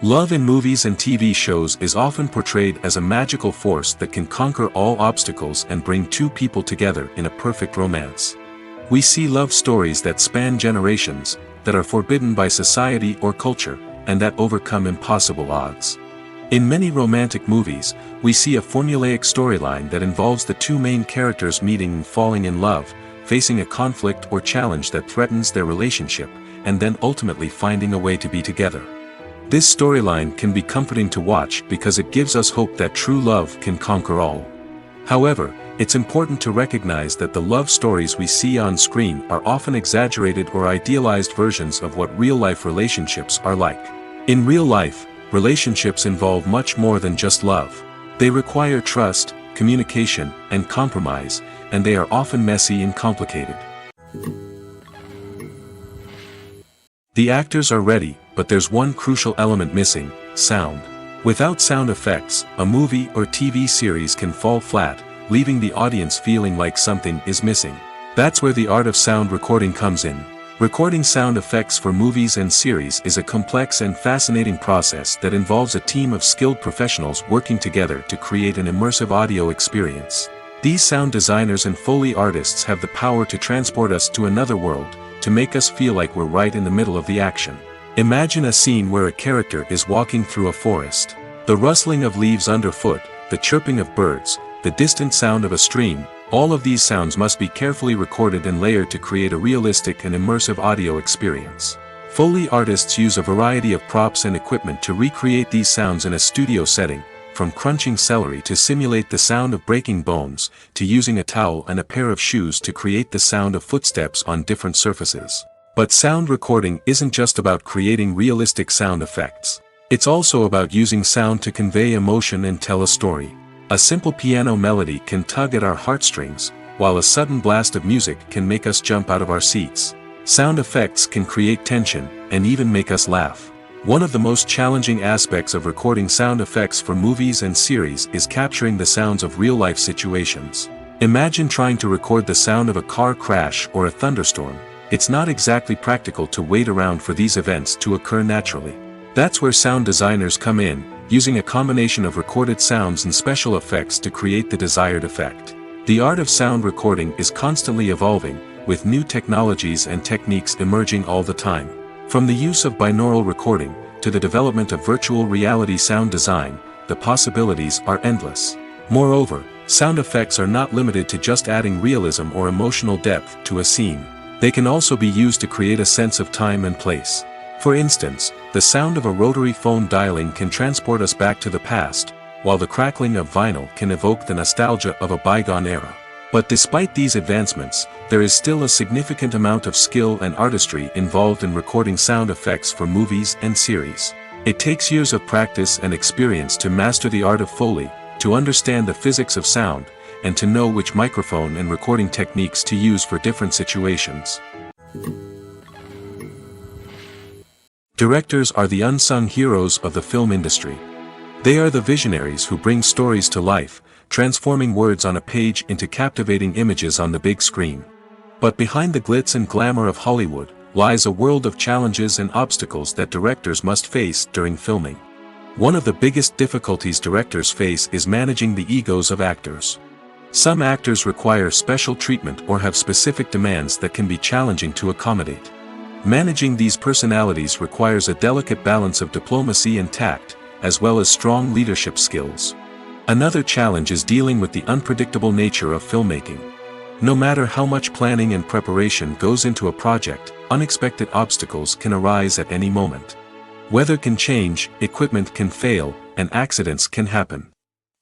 Love in movies and TV shows is often portrayed as a magical force that can conquer all obstacles and bring two people together in a perfect romance. We see love stories that span generations, that are forbidden by society or culture, and that overcome impossible odds. In many romantic movies, we see a formulaic storyline that involves the two main characters meeting and falling in love, facing a conflict or challenge that threatens their relationship, and then ultimately finding a way to be together. This storyline can be comforting to watch because it gives us hope that true love can conquer all. However, it's important to recognize that the love stories we see on screen are often exaggerated or idealized versions of what real-life relationships are like. In real life, relationships involve much more than just love. They require trust, communication, and compromise, and they are often messy and complicated. The actors are ready, but there's one crucial element missing: sound. Without sound effects, a movie or TV series can fall flat, leaving the audience feeling like something is missing. That's where the art of sound recording comes in. Recording sound effects for movies and series is a complex and fascinating process that involves a team of skilled professionals working together to create an immersive audio experience. These sound designers and Foley artists have the power to transport us to another world, to make us feel like we're right in the middle of the action. Imagine a scene where a character is walking through a forest. The rustling of leaves underfoot, the chirping of birds, the distant sound of a stream, All of these sounds must be carefully recorded and layered to create a realistic and immersive audio experience. Foley artists use a variety of props and equipment to recreate these sounds in a studio setting, from crunching celery to simulate the sound of breaking bones, to using a towel and a pair of shoes to create the sound of footsteps on different surfaces. But sound recording isn't just about creating realistic sound effects. It's also about using sound to convey emotion and tell a story. A simple piano melody can tug at our heartstrings, while a sudden blast of music can make us jump out of our seats. Sound effects can create tension, and even make us laugh. One of the most challenging aspects of recording sound effects for movies and series is capturing the sounds of real-life situations. Imagine trying to record the sound of a car crash or a thunderstorm. It's not exactly practical to wait around for these events to occur naturally. That's where sound designers come in, using a combination of recorded sounds and special effects to create the desired effect. The art of sound recording is constantly evolving, with new technologies and techniques emerging all the time. From the use of binaural recording, to the development of virtual reality sound design, the possibilities are endless. Moreover, sound effects are not limited to just adding realism or emotional depth to a scene. They can also be used to create a sense of time and place. For instance, the sound of a rotary phone dialing can transport us back to the past, while the crackling of vinyl can evoke the nostalgia of a bygone era. But despite these advancements, there is still a significant amount of skill and artistry involved in recording sound effects for movies and series. It takes years of practice and experience to master the art of Foley, to understand the physics of sound, and to know which microphone and recording techniques to use for different situations. Directors are the unsung heroes of the film industry. They are the visionaries who bring stories to life, transforming words on a page into captivating images on the big screen. But behind the glitz and glamour of Hollywood, lies a world of challenges and obstacles that directors must face during filming. One of the biggest difficulties directors face is managing the egos of actors. Some actors require special treatment or have specific demands that can be challenging to accommodate. Managing these personalities requires a delicate balance of diplomacy and tact, as well as strong leadership skills. Another challenge is dealing with the unpredictable nature of filmmaking. No matter how much planning and preparation goes into a project, unexpected obstacles can arise at any moment. Weather can change, equipment can fail, and accidents can happen.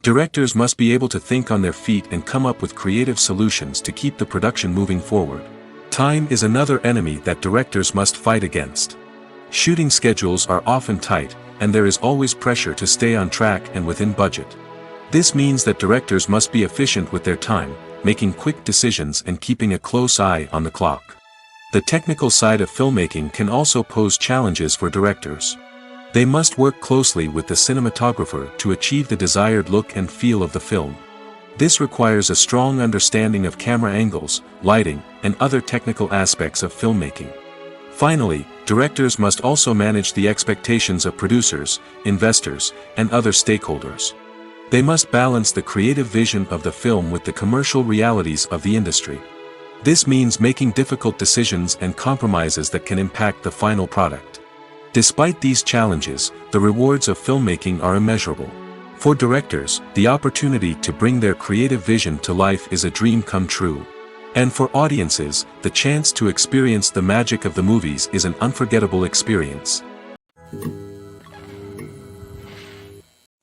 Directors must be able to think on their feet and come up with creative solutions to keep the production moving forward. Time is another enemy that directors must fight against. Shooting schedules are often tight, and there is always pressure to stay on track and within budget. This means that directors must be efficient with their time, making quick decisions and keeping a close eye on the clock. The technical side of filmmaking can also pose challenges for directors. They must work closely with the cinematographer to achieve the desired look and feel of the film. This requires a strong understanding of camera angles, lighting, and other technical aspects of filmmaking. Finally, directors must also manage the expectations of producers, investors, and other stakeholders. They must balance the creative vision of the film with the commercial realities of the industry. This means making difficult decisions and compromises that can impact the final product. Despite these challenges, the rewards of filmmaking are immeasurable. For directors, the opportunity to bring their creative vision to life is a dream come true. And for audiences, the chance to experience the magic of the movies is an unforgettable experience.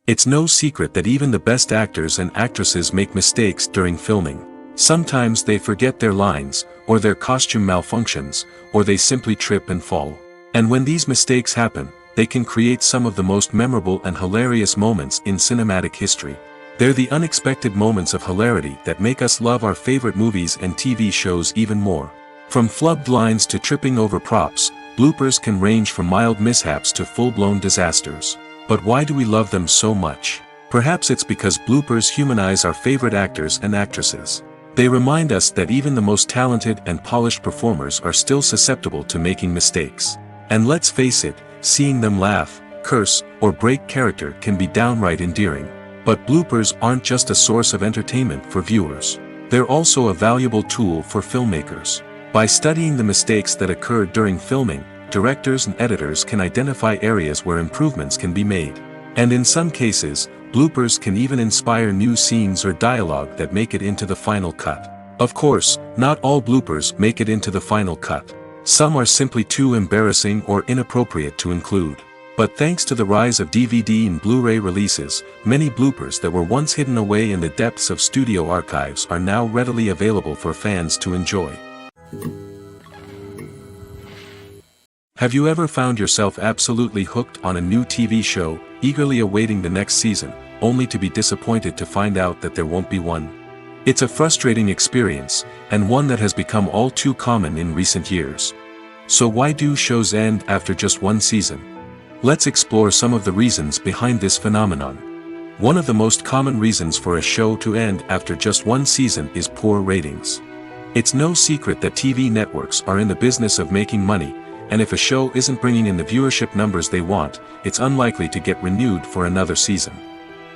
It's no secret that even the best actors and actresses make mistakes during filming. Sometimes they forget their lines, or their costume malfunctions, or they simply trip and fall. And when these mistakes happen, they can create some of the most memorable and hilarious moments in cinematic history. They're the unexpected moments of hilarity that make us love our favorite movies and TV shows even more. From flubbed lines to tripping over props, bloopers can range from mild mishaps to full-blown disasters. But why do we love them so much? Perhaps it's because bloopers humanize our favorite actors and actresses. They remind us that even the most talented and polished performers are still susceptible to making mistakes. And let's face it, seeing them laugh, curse, or break character can be downright endearing. But bloopers aren't just a source of entertainment for viewers. They're also a valuable tool for filmmakers. By studying the mistakes that occurred during filming, directors and editors can identify areas where improvements can be made. And in some cases, Bloopers can even inspire new scenes or dialogue that make it into the final cut. Of course, not all bloopers make it into the final cut. Some are simply too embarrassing or inappropriate to include. But thanks to the rise of DVD and Blu-ray releases, many bloopers that were once hidden away in the depths of studio archives are now readily available for fans to enjoy. Have you ever found yourself absolutely hooked on a new TV show, eagerly awaiting the next season, only to be disappointed to find out that there won't be one? It's a frustrating experience, and one that has become all too common in recent years. So why do shows end after just one season? Let's explore some of the reasons behind this phenomenon. One of the most common reasons for a show to end after just one season is poor ratings. It's no secret that TV networks are in the business of making money, and if a show isn't bringing in the viewership numbers they want, it's unlikely to get renewed for another season.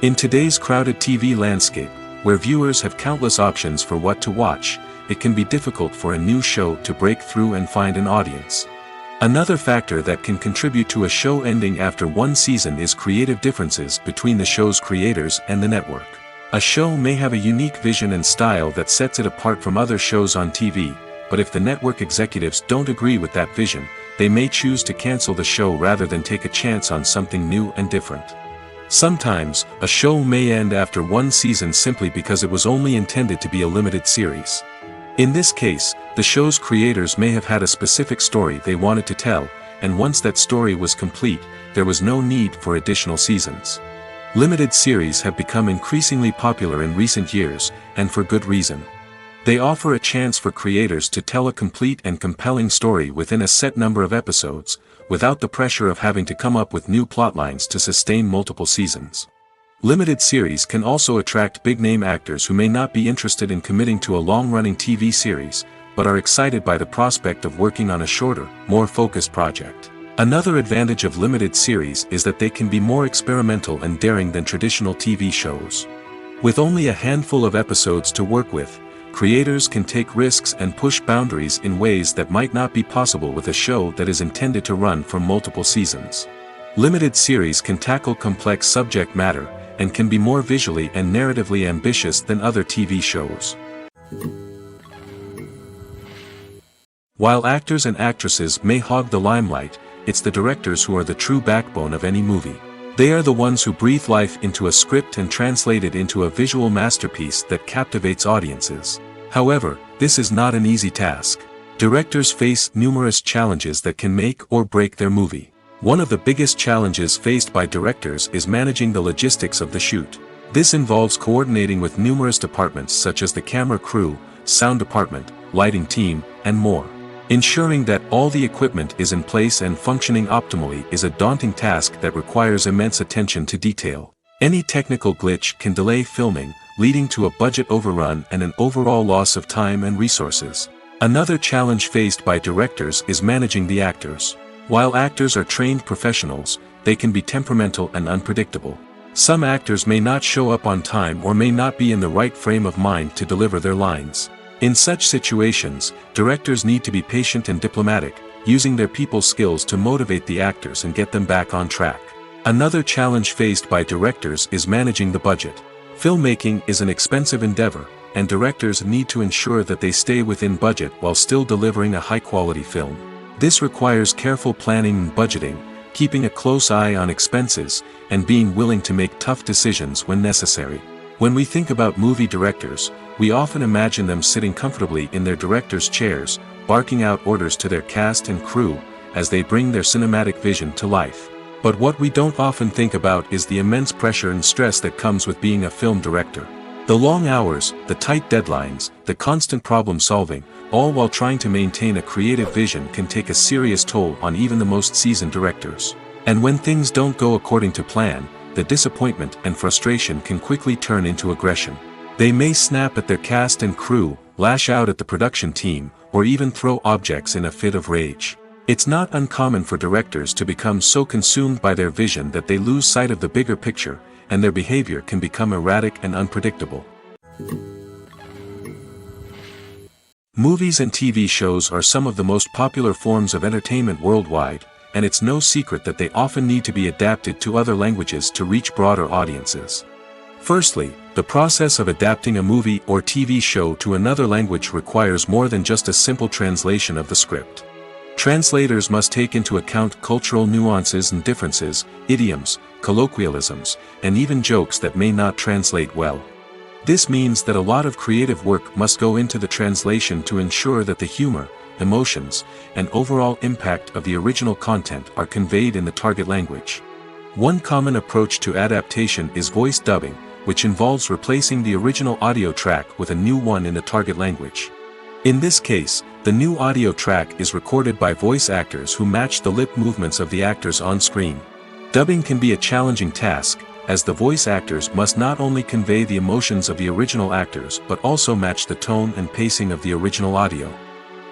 In today's crowded TV landscape, where viewers have countless options for what to watch, it can be difficult for a new show to break through and find an audience. Another factor that can contribute to a show ending after one season is creative differences between the show's creators and the network. A show may have a unique vision and style that sets it apart from other shows on TV, but if the network executives don't agree with that vision, they may choose to cancel the show rather than take a chance on something new and different. Sometimes, a show may end after one season simply because it was only intended to be a limited series. In this case, the show's creators may have had a specific story they wanted to tell, and once that story was complete, there was no need for additional seasons. Limited series have become increasingly popular in recent years, and for good reason. They offer a chance for creators to tell a complete and compelling story within a set number of episodes, without the pressure of having to come up with new plotlines to sustain multiple seasons. Limited series can also attract big-name actors who may not be interested in committing to a long-running TV series, but are excited by the prospect of working on a shorter, more focused project. Another advantage of limited series is that they can be more experimental and daring than traditional TV shows. With only a handful of episodes to work with, creators can take risks and push boundaries in ways that might not be possible with a show that is intended to run for multiple seasons. Limited series can tackle complex subject matter, and can be more visually and narratively ambitious than other TV shows. While actors and actresses may hog the limelight, it's the directors who are the true backbone of any movie. They are the ones who breathe life into a script and translate it into a visual masterpiece that captivates audiences. However, this is not an easy task. Directors face numerous challenges that can make or break their movie. One of the biggest challenges faced by directors is managing the logistics of the shoot. This involves coordinating with numerous departments such as the camera crew, sound department, lighting team, and more. Ensuring that all the equipment is in place and functioning optimally is a daunting task that requires immense attention to detail. Any technical glitch can delay filming, leading to a budget overrun and an overall loss of time and resources. Another challenge faced by directors is managing the actors. While actors are trained professionals, they can be temperamental and unpredictable. Some actors may not show up on time or may not be in the right frame of mind to deliver their lines. In such situations, directors need to be patient and diplomatic, using their people skills to motivate the actors and get them back on track. Another challenge faced by directors is managing the budget. Filmmaking is an expensive endeavor, and directors need to ensure that they stay within budget while still delivering a high-quality film. This requires careful planning and budgeting, keeping a close eye on expenses, and being willing to make tough decisions when necessary. When we think about movie directors, we often imagine them sitting comfortably in their director's chairs, barking out orders to their cast and crew, as they bring their cinematic vision to life. But what we don't often think about is the immense pressure and stress that comes with being a film director. The long hours, the tight deadlines, the constant problem solving, all while trying to maintain a creative vision can take a serious toll on even the most seasoned directors. And when things don't go according to plan, the disappointment and frustration can quickly turn into aggression. They may snap at their cast and crew, lash out at the production team, or even throw objects in a fit of rage. It's not uncommon for directors to become so consumed by their vision that they lose sight of the bigger picture, and their behavior can become erratic and unpredictable. Movies and TV shows are some of the most popular forms of entertainment worldwide, and it's no secret that they often need to be adapted to other languages to reach broader audiences. Firstly, the process of adapting a movie or TV show to another language requires more than just a simple translation of the script. Translators must take into account cultural nuances and differences, idioms, colloquialisms, and even jokes that may not translate well. This means that a lot of creative work must go into the translation to ensure that the humor, emotions, and overall impact of the original content are conveyed in the target language. One common approach to adaptation is voice dubbing, which involves replacing the original audio track with a new one in the target language. In this case, the new audio track is recorded by voice actors who match the lip movements of the actors on screen. Dubbing can be a challenging task, as the voice actors must not only convey the emotions of the original actors but also match the tone and pacing of the original audio.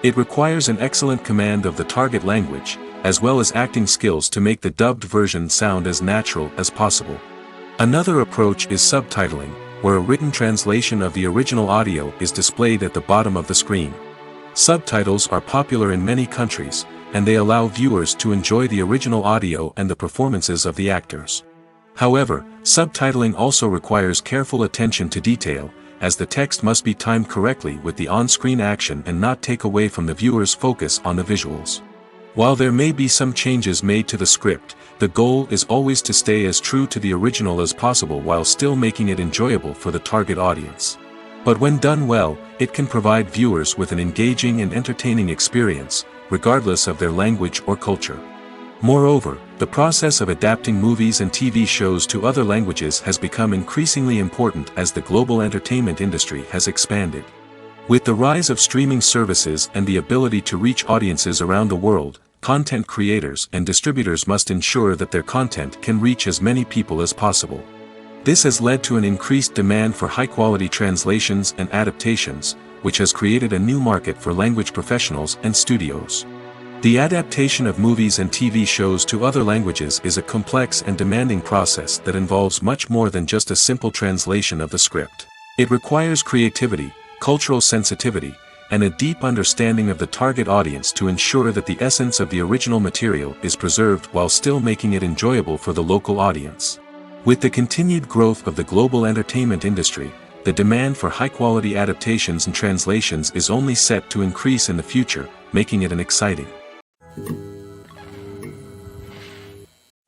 It requires an excellent command of the target language, as well as acting skills to make the dubbed version sound as natural as possible. Another approach is subtitling, where a written translation of the original audio is displayed at the bottom of the screen. Subtitles are popular in many countries, and they allow viewers to enjoy the original audio and the performances of the actors. However, subtitling also requires careful attention to detail, as the text must be timed correctly with the on-screen action and not take away from the viewer's focus on the visuals. While there may be some changes made to the script, the goal is always to stay as true to the original as possible while still making it enjoyable for the target audience. But when done well, it can provide viewers with an engaging and entertaining experience, regardless of their language or culture. Moreover, the process of adapting movies and TV shows to other languages has become increasingly important as the global entertainment industry has expanded. With the rise of streaming services and the ability to reach audiences around the world, content creators and distributors must ensure that their content can reach as many people as possible. This has led to an increased demand for high-quality translations and adaptations, which has created a new market for language professionals and studios. The adaptation of movies and TV shows to other languages is a complex and demanding process that involves much more than just a simple translation of the script. It requires creativity, cultural sensitivity, and a deep understanding of the target audience to ensure that the essence of the original material is preserved while still making it enjoyable for the local audience. With the continued growth of the global entertainment industry, the demand for high-quality adaptations and translations is only set to increase in the future, making it an exciting.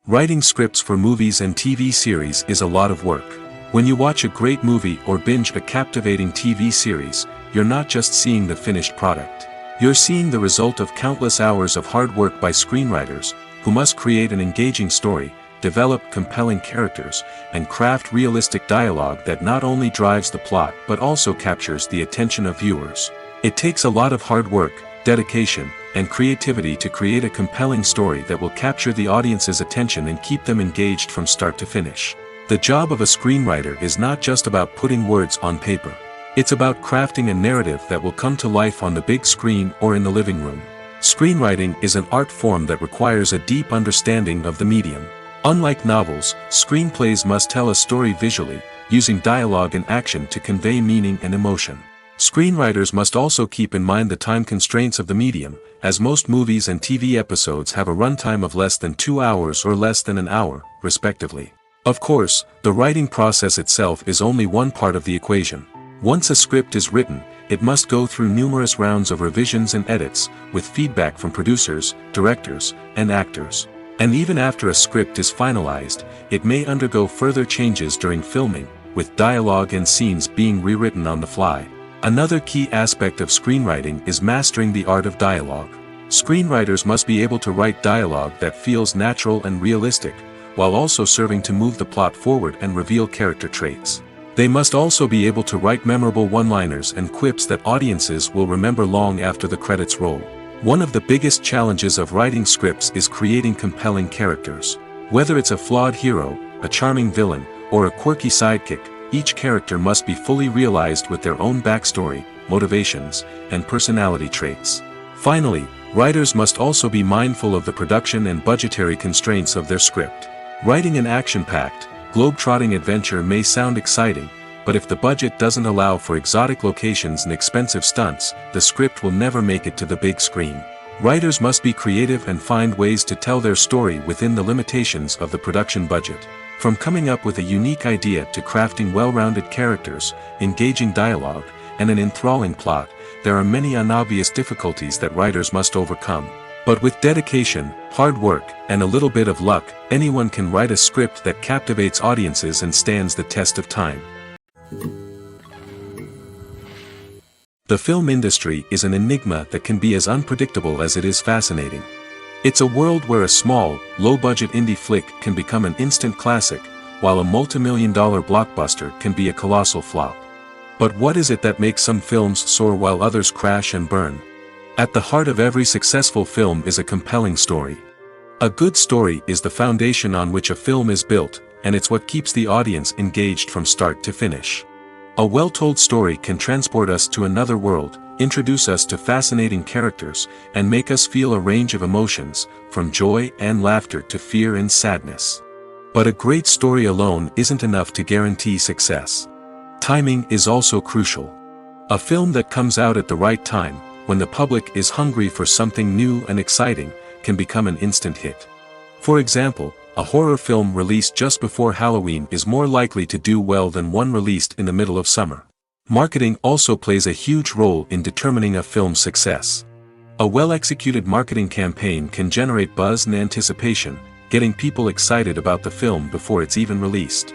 Writing scripts for movies and TV series is a lot of work. When you watch a great movie or binge a captivating TV series, you're not just seeing the finished product. You're seeing the result of countless hours of hard work by screenwriters, who must create an engaging story, develop compelling characters, and craft realistic dialogue that not only drives the plot but also captures the attention of viewers. It takes a lot of hard work, dedication, and creativity to create a compelling story that will capture the audience's attention and keep them engaged from start to finish. The job of a screenwriter is not just about putting words on paper. It's about crafting a narrative that will come to life on the big screen or in the living room. Screenwriting is an art form that requires a deep understanding of the medium. Unlike novels, screenplays must tell a story visually, using dialogue and action to convey meaning and emotion. Screenwriters must also keep in mind the time constraints of the medium, as most movies and TV episodes have a runtime of less than 2 hours or less than an hour, respectively. Of course, the writing process itself is only one part of the equation. Once a script is written, it must go through numerous rounds of revisions and edits, with feedback from producers, directors, and actors. And even after a script is finalized, it may undergo further changes during filming, with dialogue and scenes being rewritten on the fly. Another key aspect of screenwriting is mastering the art of dialogue. Screenwriters must be able to write dialogue that feels natural and realistic, while also serving to move the plot forward and reveal character traits. They must also be able to write memorable one-liners and quips that audiences will remember long after the credits roll. One of the biggest challenges of writing scripts is creating compelling characters. Whether it's a flawed hero, a charming villain, or a quirky sidekick, each character must be fully realized with their own backstory, motivations, and personality traits. Finally, writers must also be mindful of the production and budgetary constraints of their script. Writing an action-packed, globe-trotting adventure may sound exciting, but if the budget doesn't allow for exotic locations and expensive stunts, the script will never make it to the big screen. Writers must be creative and find ways to tell their story within the limitations of the production budget. From coming up with a unique idea to crafting well-rounded characters, engaging dialogue, and an enthralling plot, there are many unobvious difficulties that writers must overcome. But with dedication, hard work, and a little bit of luck, anyone can write a script that captivates audiences and stands the test of time. The film industry is an enigma that can be as unpredictable as it is fascinating. It's a world where a small, low-budget indie flick can become an instant classic, while a multi-million-dollar blockbuster can be a colossal flop. But what is it that makes some films soar while others crash and burn? At the heart of every successful film is a compelling story. A good story is the foundation on which a film is built, and it's what keeps the audience engaged from start to finish. A well-told story can transport us to another world, introduce us to fascinating characters, and make us feel a range of emotions, from joy and laughter to fear and sadness. But a great story alone isn't enough to guarantee success. Timing is also crucial. A film that comes out at the right time, when the public is hungry for something new and exciting, can become an instant hit. For example, a horror film released just before Halloween is more likely to do well than one released in the middle of summer. Marketing also plays a huge role in determining a film's success. A well-executed marketing campaign can generate buzz and anticipation, getting people excited about the film before it's even released.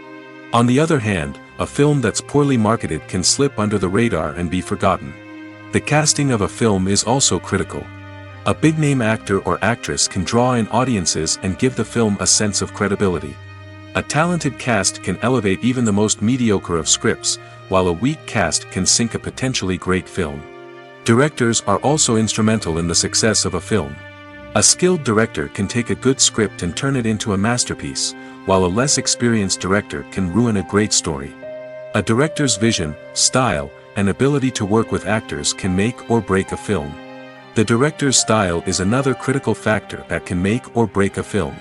On the other hand, a film that's poorly marketed can slip under the radar and be forgotten. The casting of a film is also critical. A big-name actor or actress can draw in audiences and give the film a sense of credibility. A talented cast can elevate even the most mediocre of scripts, while a weak cast can sink a potentially great film. Directors are also instrumental in the success of a film. A skilled director can take a good script and turn it into a masterpiece, while a less experienced director can ruin a great story. A director's vision, style, and ability to work with actors can make or break a film. The director's style is another critical factor that can make or break a film.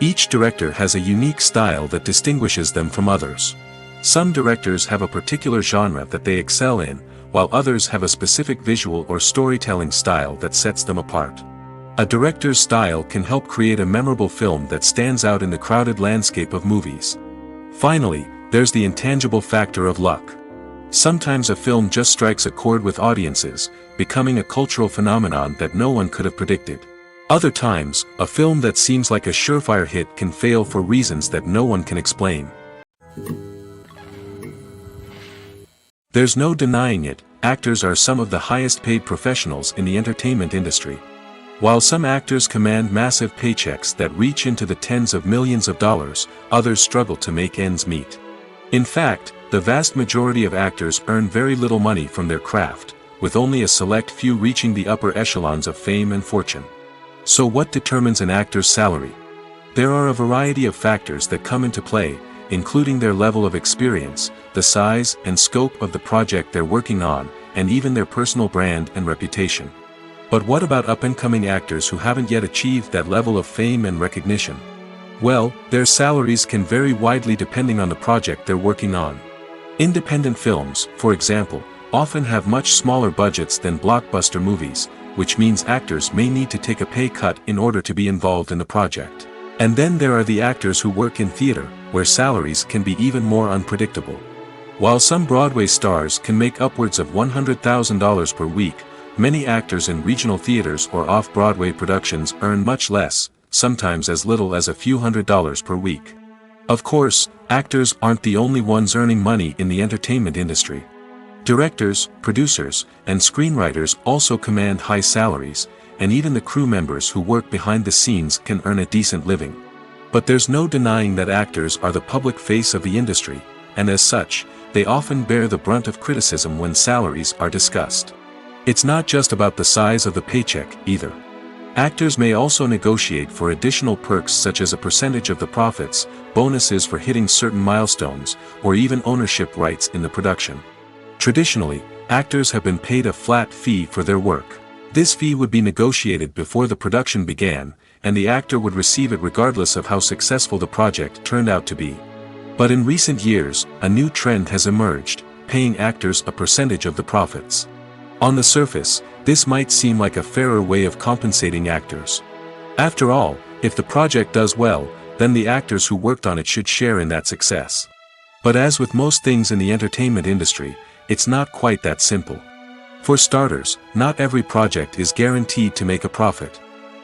Each director has a unique style that distinguishes them from others. Some directors have a particular genre that they excel in, while others have a specific visual or storytelling style that sets them apart. A director's style can help create a memorable film that stands out in the crowded landscape of movies. Finally, there's the intangible factor of luck. Sometimes a film just strikes a chord with audiences, becoming a cultural phenomenon that no one could have predicted. Other times, a film that seems like a surefire hit can fail for reasons that no one can explain. There's no denying it, actors are some of the highest paid professionals in the entertainment industry. While some actors command massive paychecks that reach into the tens of millions of dollars, others struggle to make ends meet. In fact, the vast majority of actors earn very little money from their craft, with only a select few reaching the upper echelons of fame and fortune. So what determines an actor's salary? There are a variety of factors that come into play, including their level of experience, the size and scope of the project they're working on, and even their personal brand and reputation. But what about up-and-coming actors who haven't yet achieved that level of fame and recognition? Well, their salaries can vary widely depending on the project they're working on. Independent films, for example, often have much smaller budgets than blockbuster movies, which means actors may need to take a pay cut in order to be involved in the project. And then there are the actors who work in theater, where salaries can be even more unpredictable. While some Broadway stars can make upwards of $100,000 per week, many actors in regional theaters or off-Broadway productions earn much less, sometimes as little as a few $100s per week. Of course, actors aren't the only ones earning money in the entertainment industry. Directors, producers, and screenwriters also command high salaries, and even the crew members who work behind the scenes can earn a decent living. But there's no denying that actors are the public face of the industry, and as such, they often bear the brunt of criticism when salaries are discussed. It's not just about the size of the paycheck, either. Actors may also negotiate for additional perks such as a percentage of the profits, bonuses for hitting certain milestones, or even ownership rights in the production. Traditionally, actors have been paid a flat fee for their work. This fee would be negotiated before the production began, and the actor would receive it regardless of how successful the project turned out to be. But in recent years, a new trend has emerged, paying actors a percentage of the profits. On the surface, This might seem like a fairer way of compensating actors. After all, if the project does well, then the actors who worked on it should share in that success. But as with most things in the entertainment industry, it's not quite that simple. For starters, not every project is guaranteed to make a profit.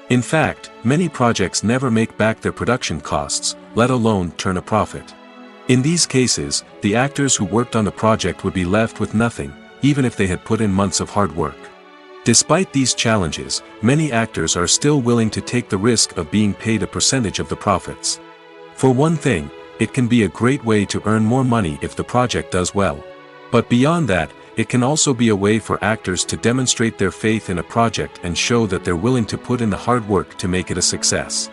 In fact, many projects never make back their production costs, let alone turn a profit. In these cases, the actors who worked on the project would be left with nothing, even if they had put in months of hard work. Despite these challenges, many actors are still willing to take the risk of being paid a percentage of the profits. For one thing, it can be a great way to earn more money if the project does well. But beyond that, it can also be a way for actors to demonstrate their faith in a project and show that they're willing to put in the hard work to make it a success.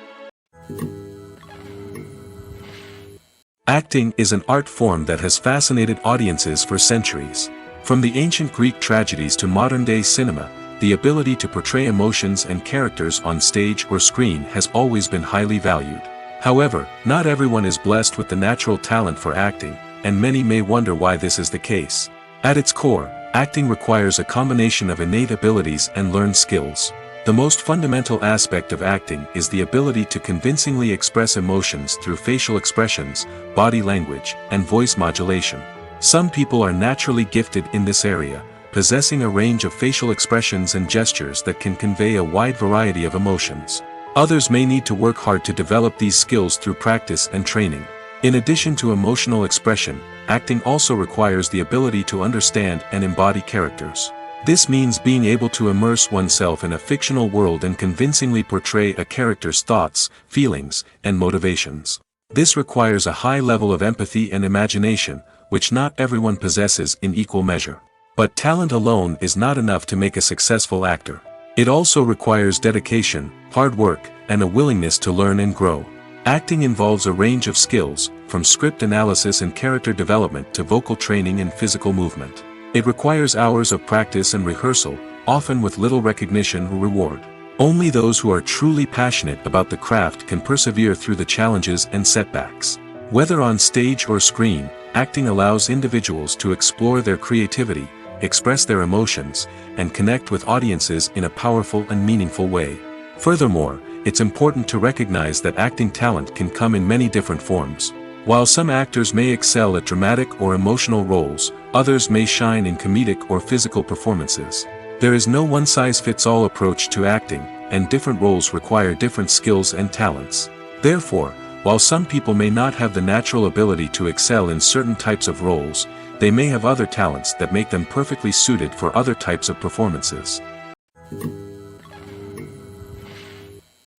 Acting is an art form that has fascinated audiences for centuries. From the ancient Greek tragedies to modern-day cinema, the ability to portray emotions and characters on stage or screen has always been highly valued. However, not everyone is blessed with the natural talent for acting, and many may wonder why this is the case. At its core, acting requires a combination of innate abilities and learned skills. The most fundamental aspect of acting is the ability to convincingly express emotions through facial expressions, body language, and voice modulation. Some people are naturally gifted in this area, possessing a range of facial expressions and gestures that can convey a wide variety of emotions. Others may need to work hard to develop these skills through practice and training. In addition to emotional expression, acting also requires the ability to understand and embody characters. This means being able to immerse oneself in a fictional world and convincingly portray a character's thoughts, feelings, and motivations. This requires a high level of empathy and imagination, which not everyone possesses in equal measure. But talent alone is not enough to make a successful actor. It also requires dedication, hard work, and a willingness to learn and grow. Acting involves a range of skills, from script analysis and character development to vocal training and physical movement. It requires hours of practice and rehearsal, often with little recognition or reward. Only those who are truly passionate about the craft can persevere through the challenges and setbacks. Whether on stage or screen, acting allows individuals to explore their creativity, express their emotions, and connect with audiences in a powerful and meaningful way. Furthermore, it's important to recognize that acting talent can come in many different forms. While some actors may excel at dramatic or emotional roles, others may shine in comedic or physical performances. There is no one-size-fits-all approach to acting, and different roles require different skills and talents. Therefore, while some people may not have the natural ability to excel in certain types of roles, they may have other talents that make them perfectly suited for other types of performances.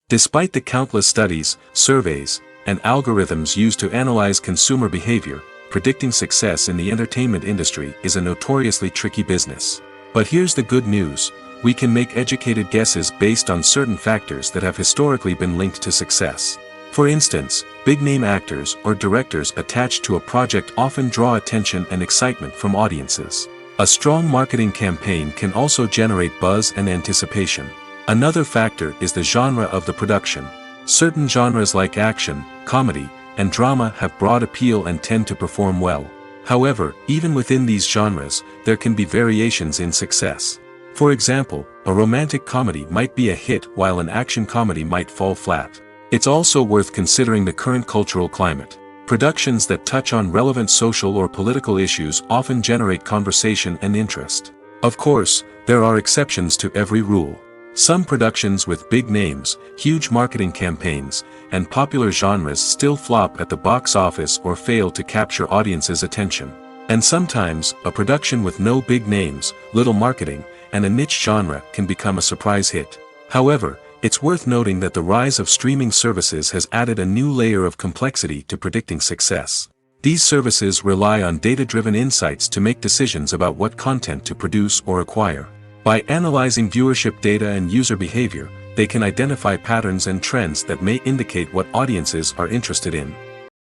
Despite the countless studies, surveys, and algorithms used to analyze consumer behavior, predicting success in the entertainment industry is a notoriously tricky business. But here's the good news: we can make educated guesses based on certain factors that have historically been linked to success. For instance, big-name actors or directors attached to a project often draw attention and excitement from audiences. A strong marketing campaign can also generate buzz and anticipation. Another factor is the genre of the production. Certain genres like action, comedy, and drama have broad appeal and tend to perform well. However, even within these genres, there can be variations in success. For example, a romantic comedy might be a hit while an action comedy might fall flat. It's also worth considering the current cultural climate. Productions that touch on relevant social or political issues often generate conversation and interest. Of course, there are exceptions to every rule. Some productions with big names, huge marketing campaigns, and popular genres still flop at the box office or fail to capture audiences' attention. And sometimes, a production with no big names, little marketing, and a niche genre can become a surprise hit. However, it's worth noting that the rise of streaming services has added a new layer of complexity to predicting success. These services rely on data-driven insights to make decisions about what content to produce or acquire. By analyzing viewership data and user behavior, they can identify patterns and trends that may indicate what audiences are interested in.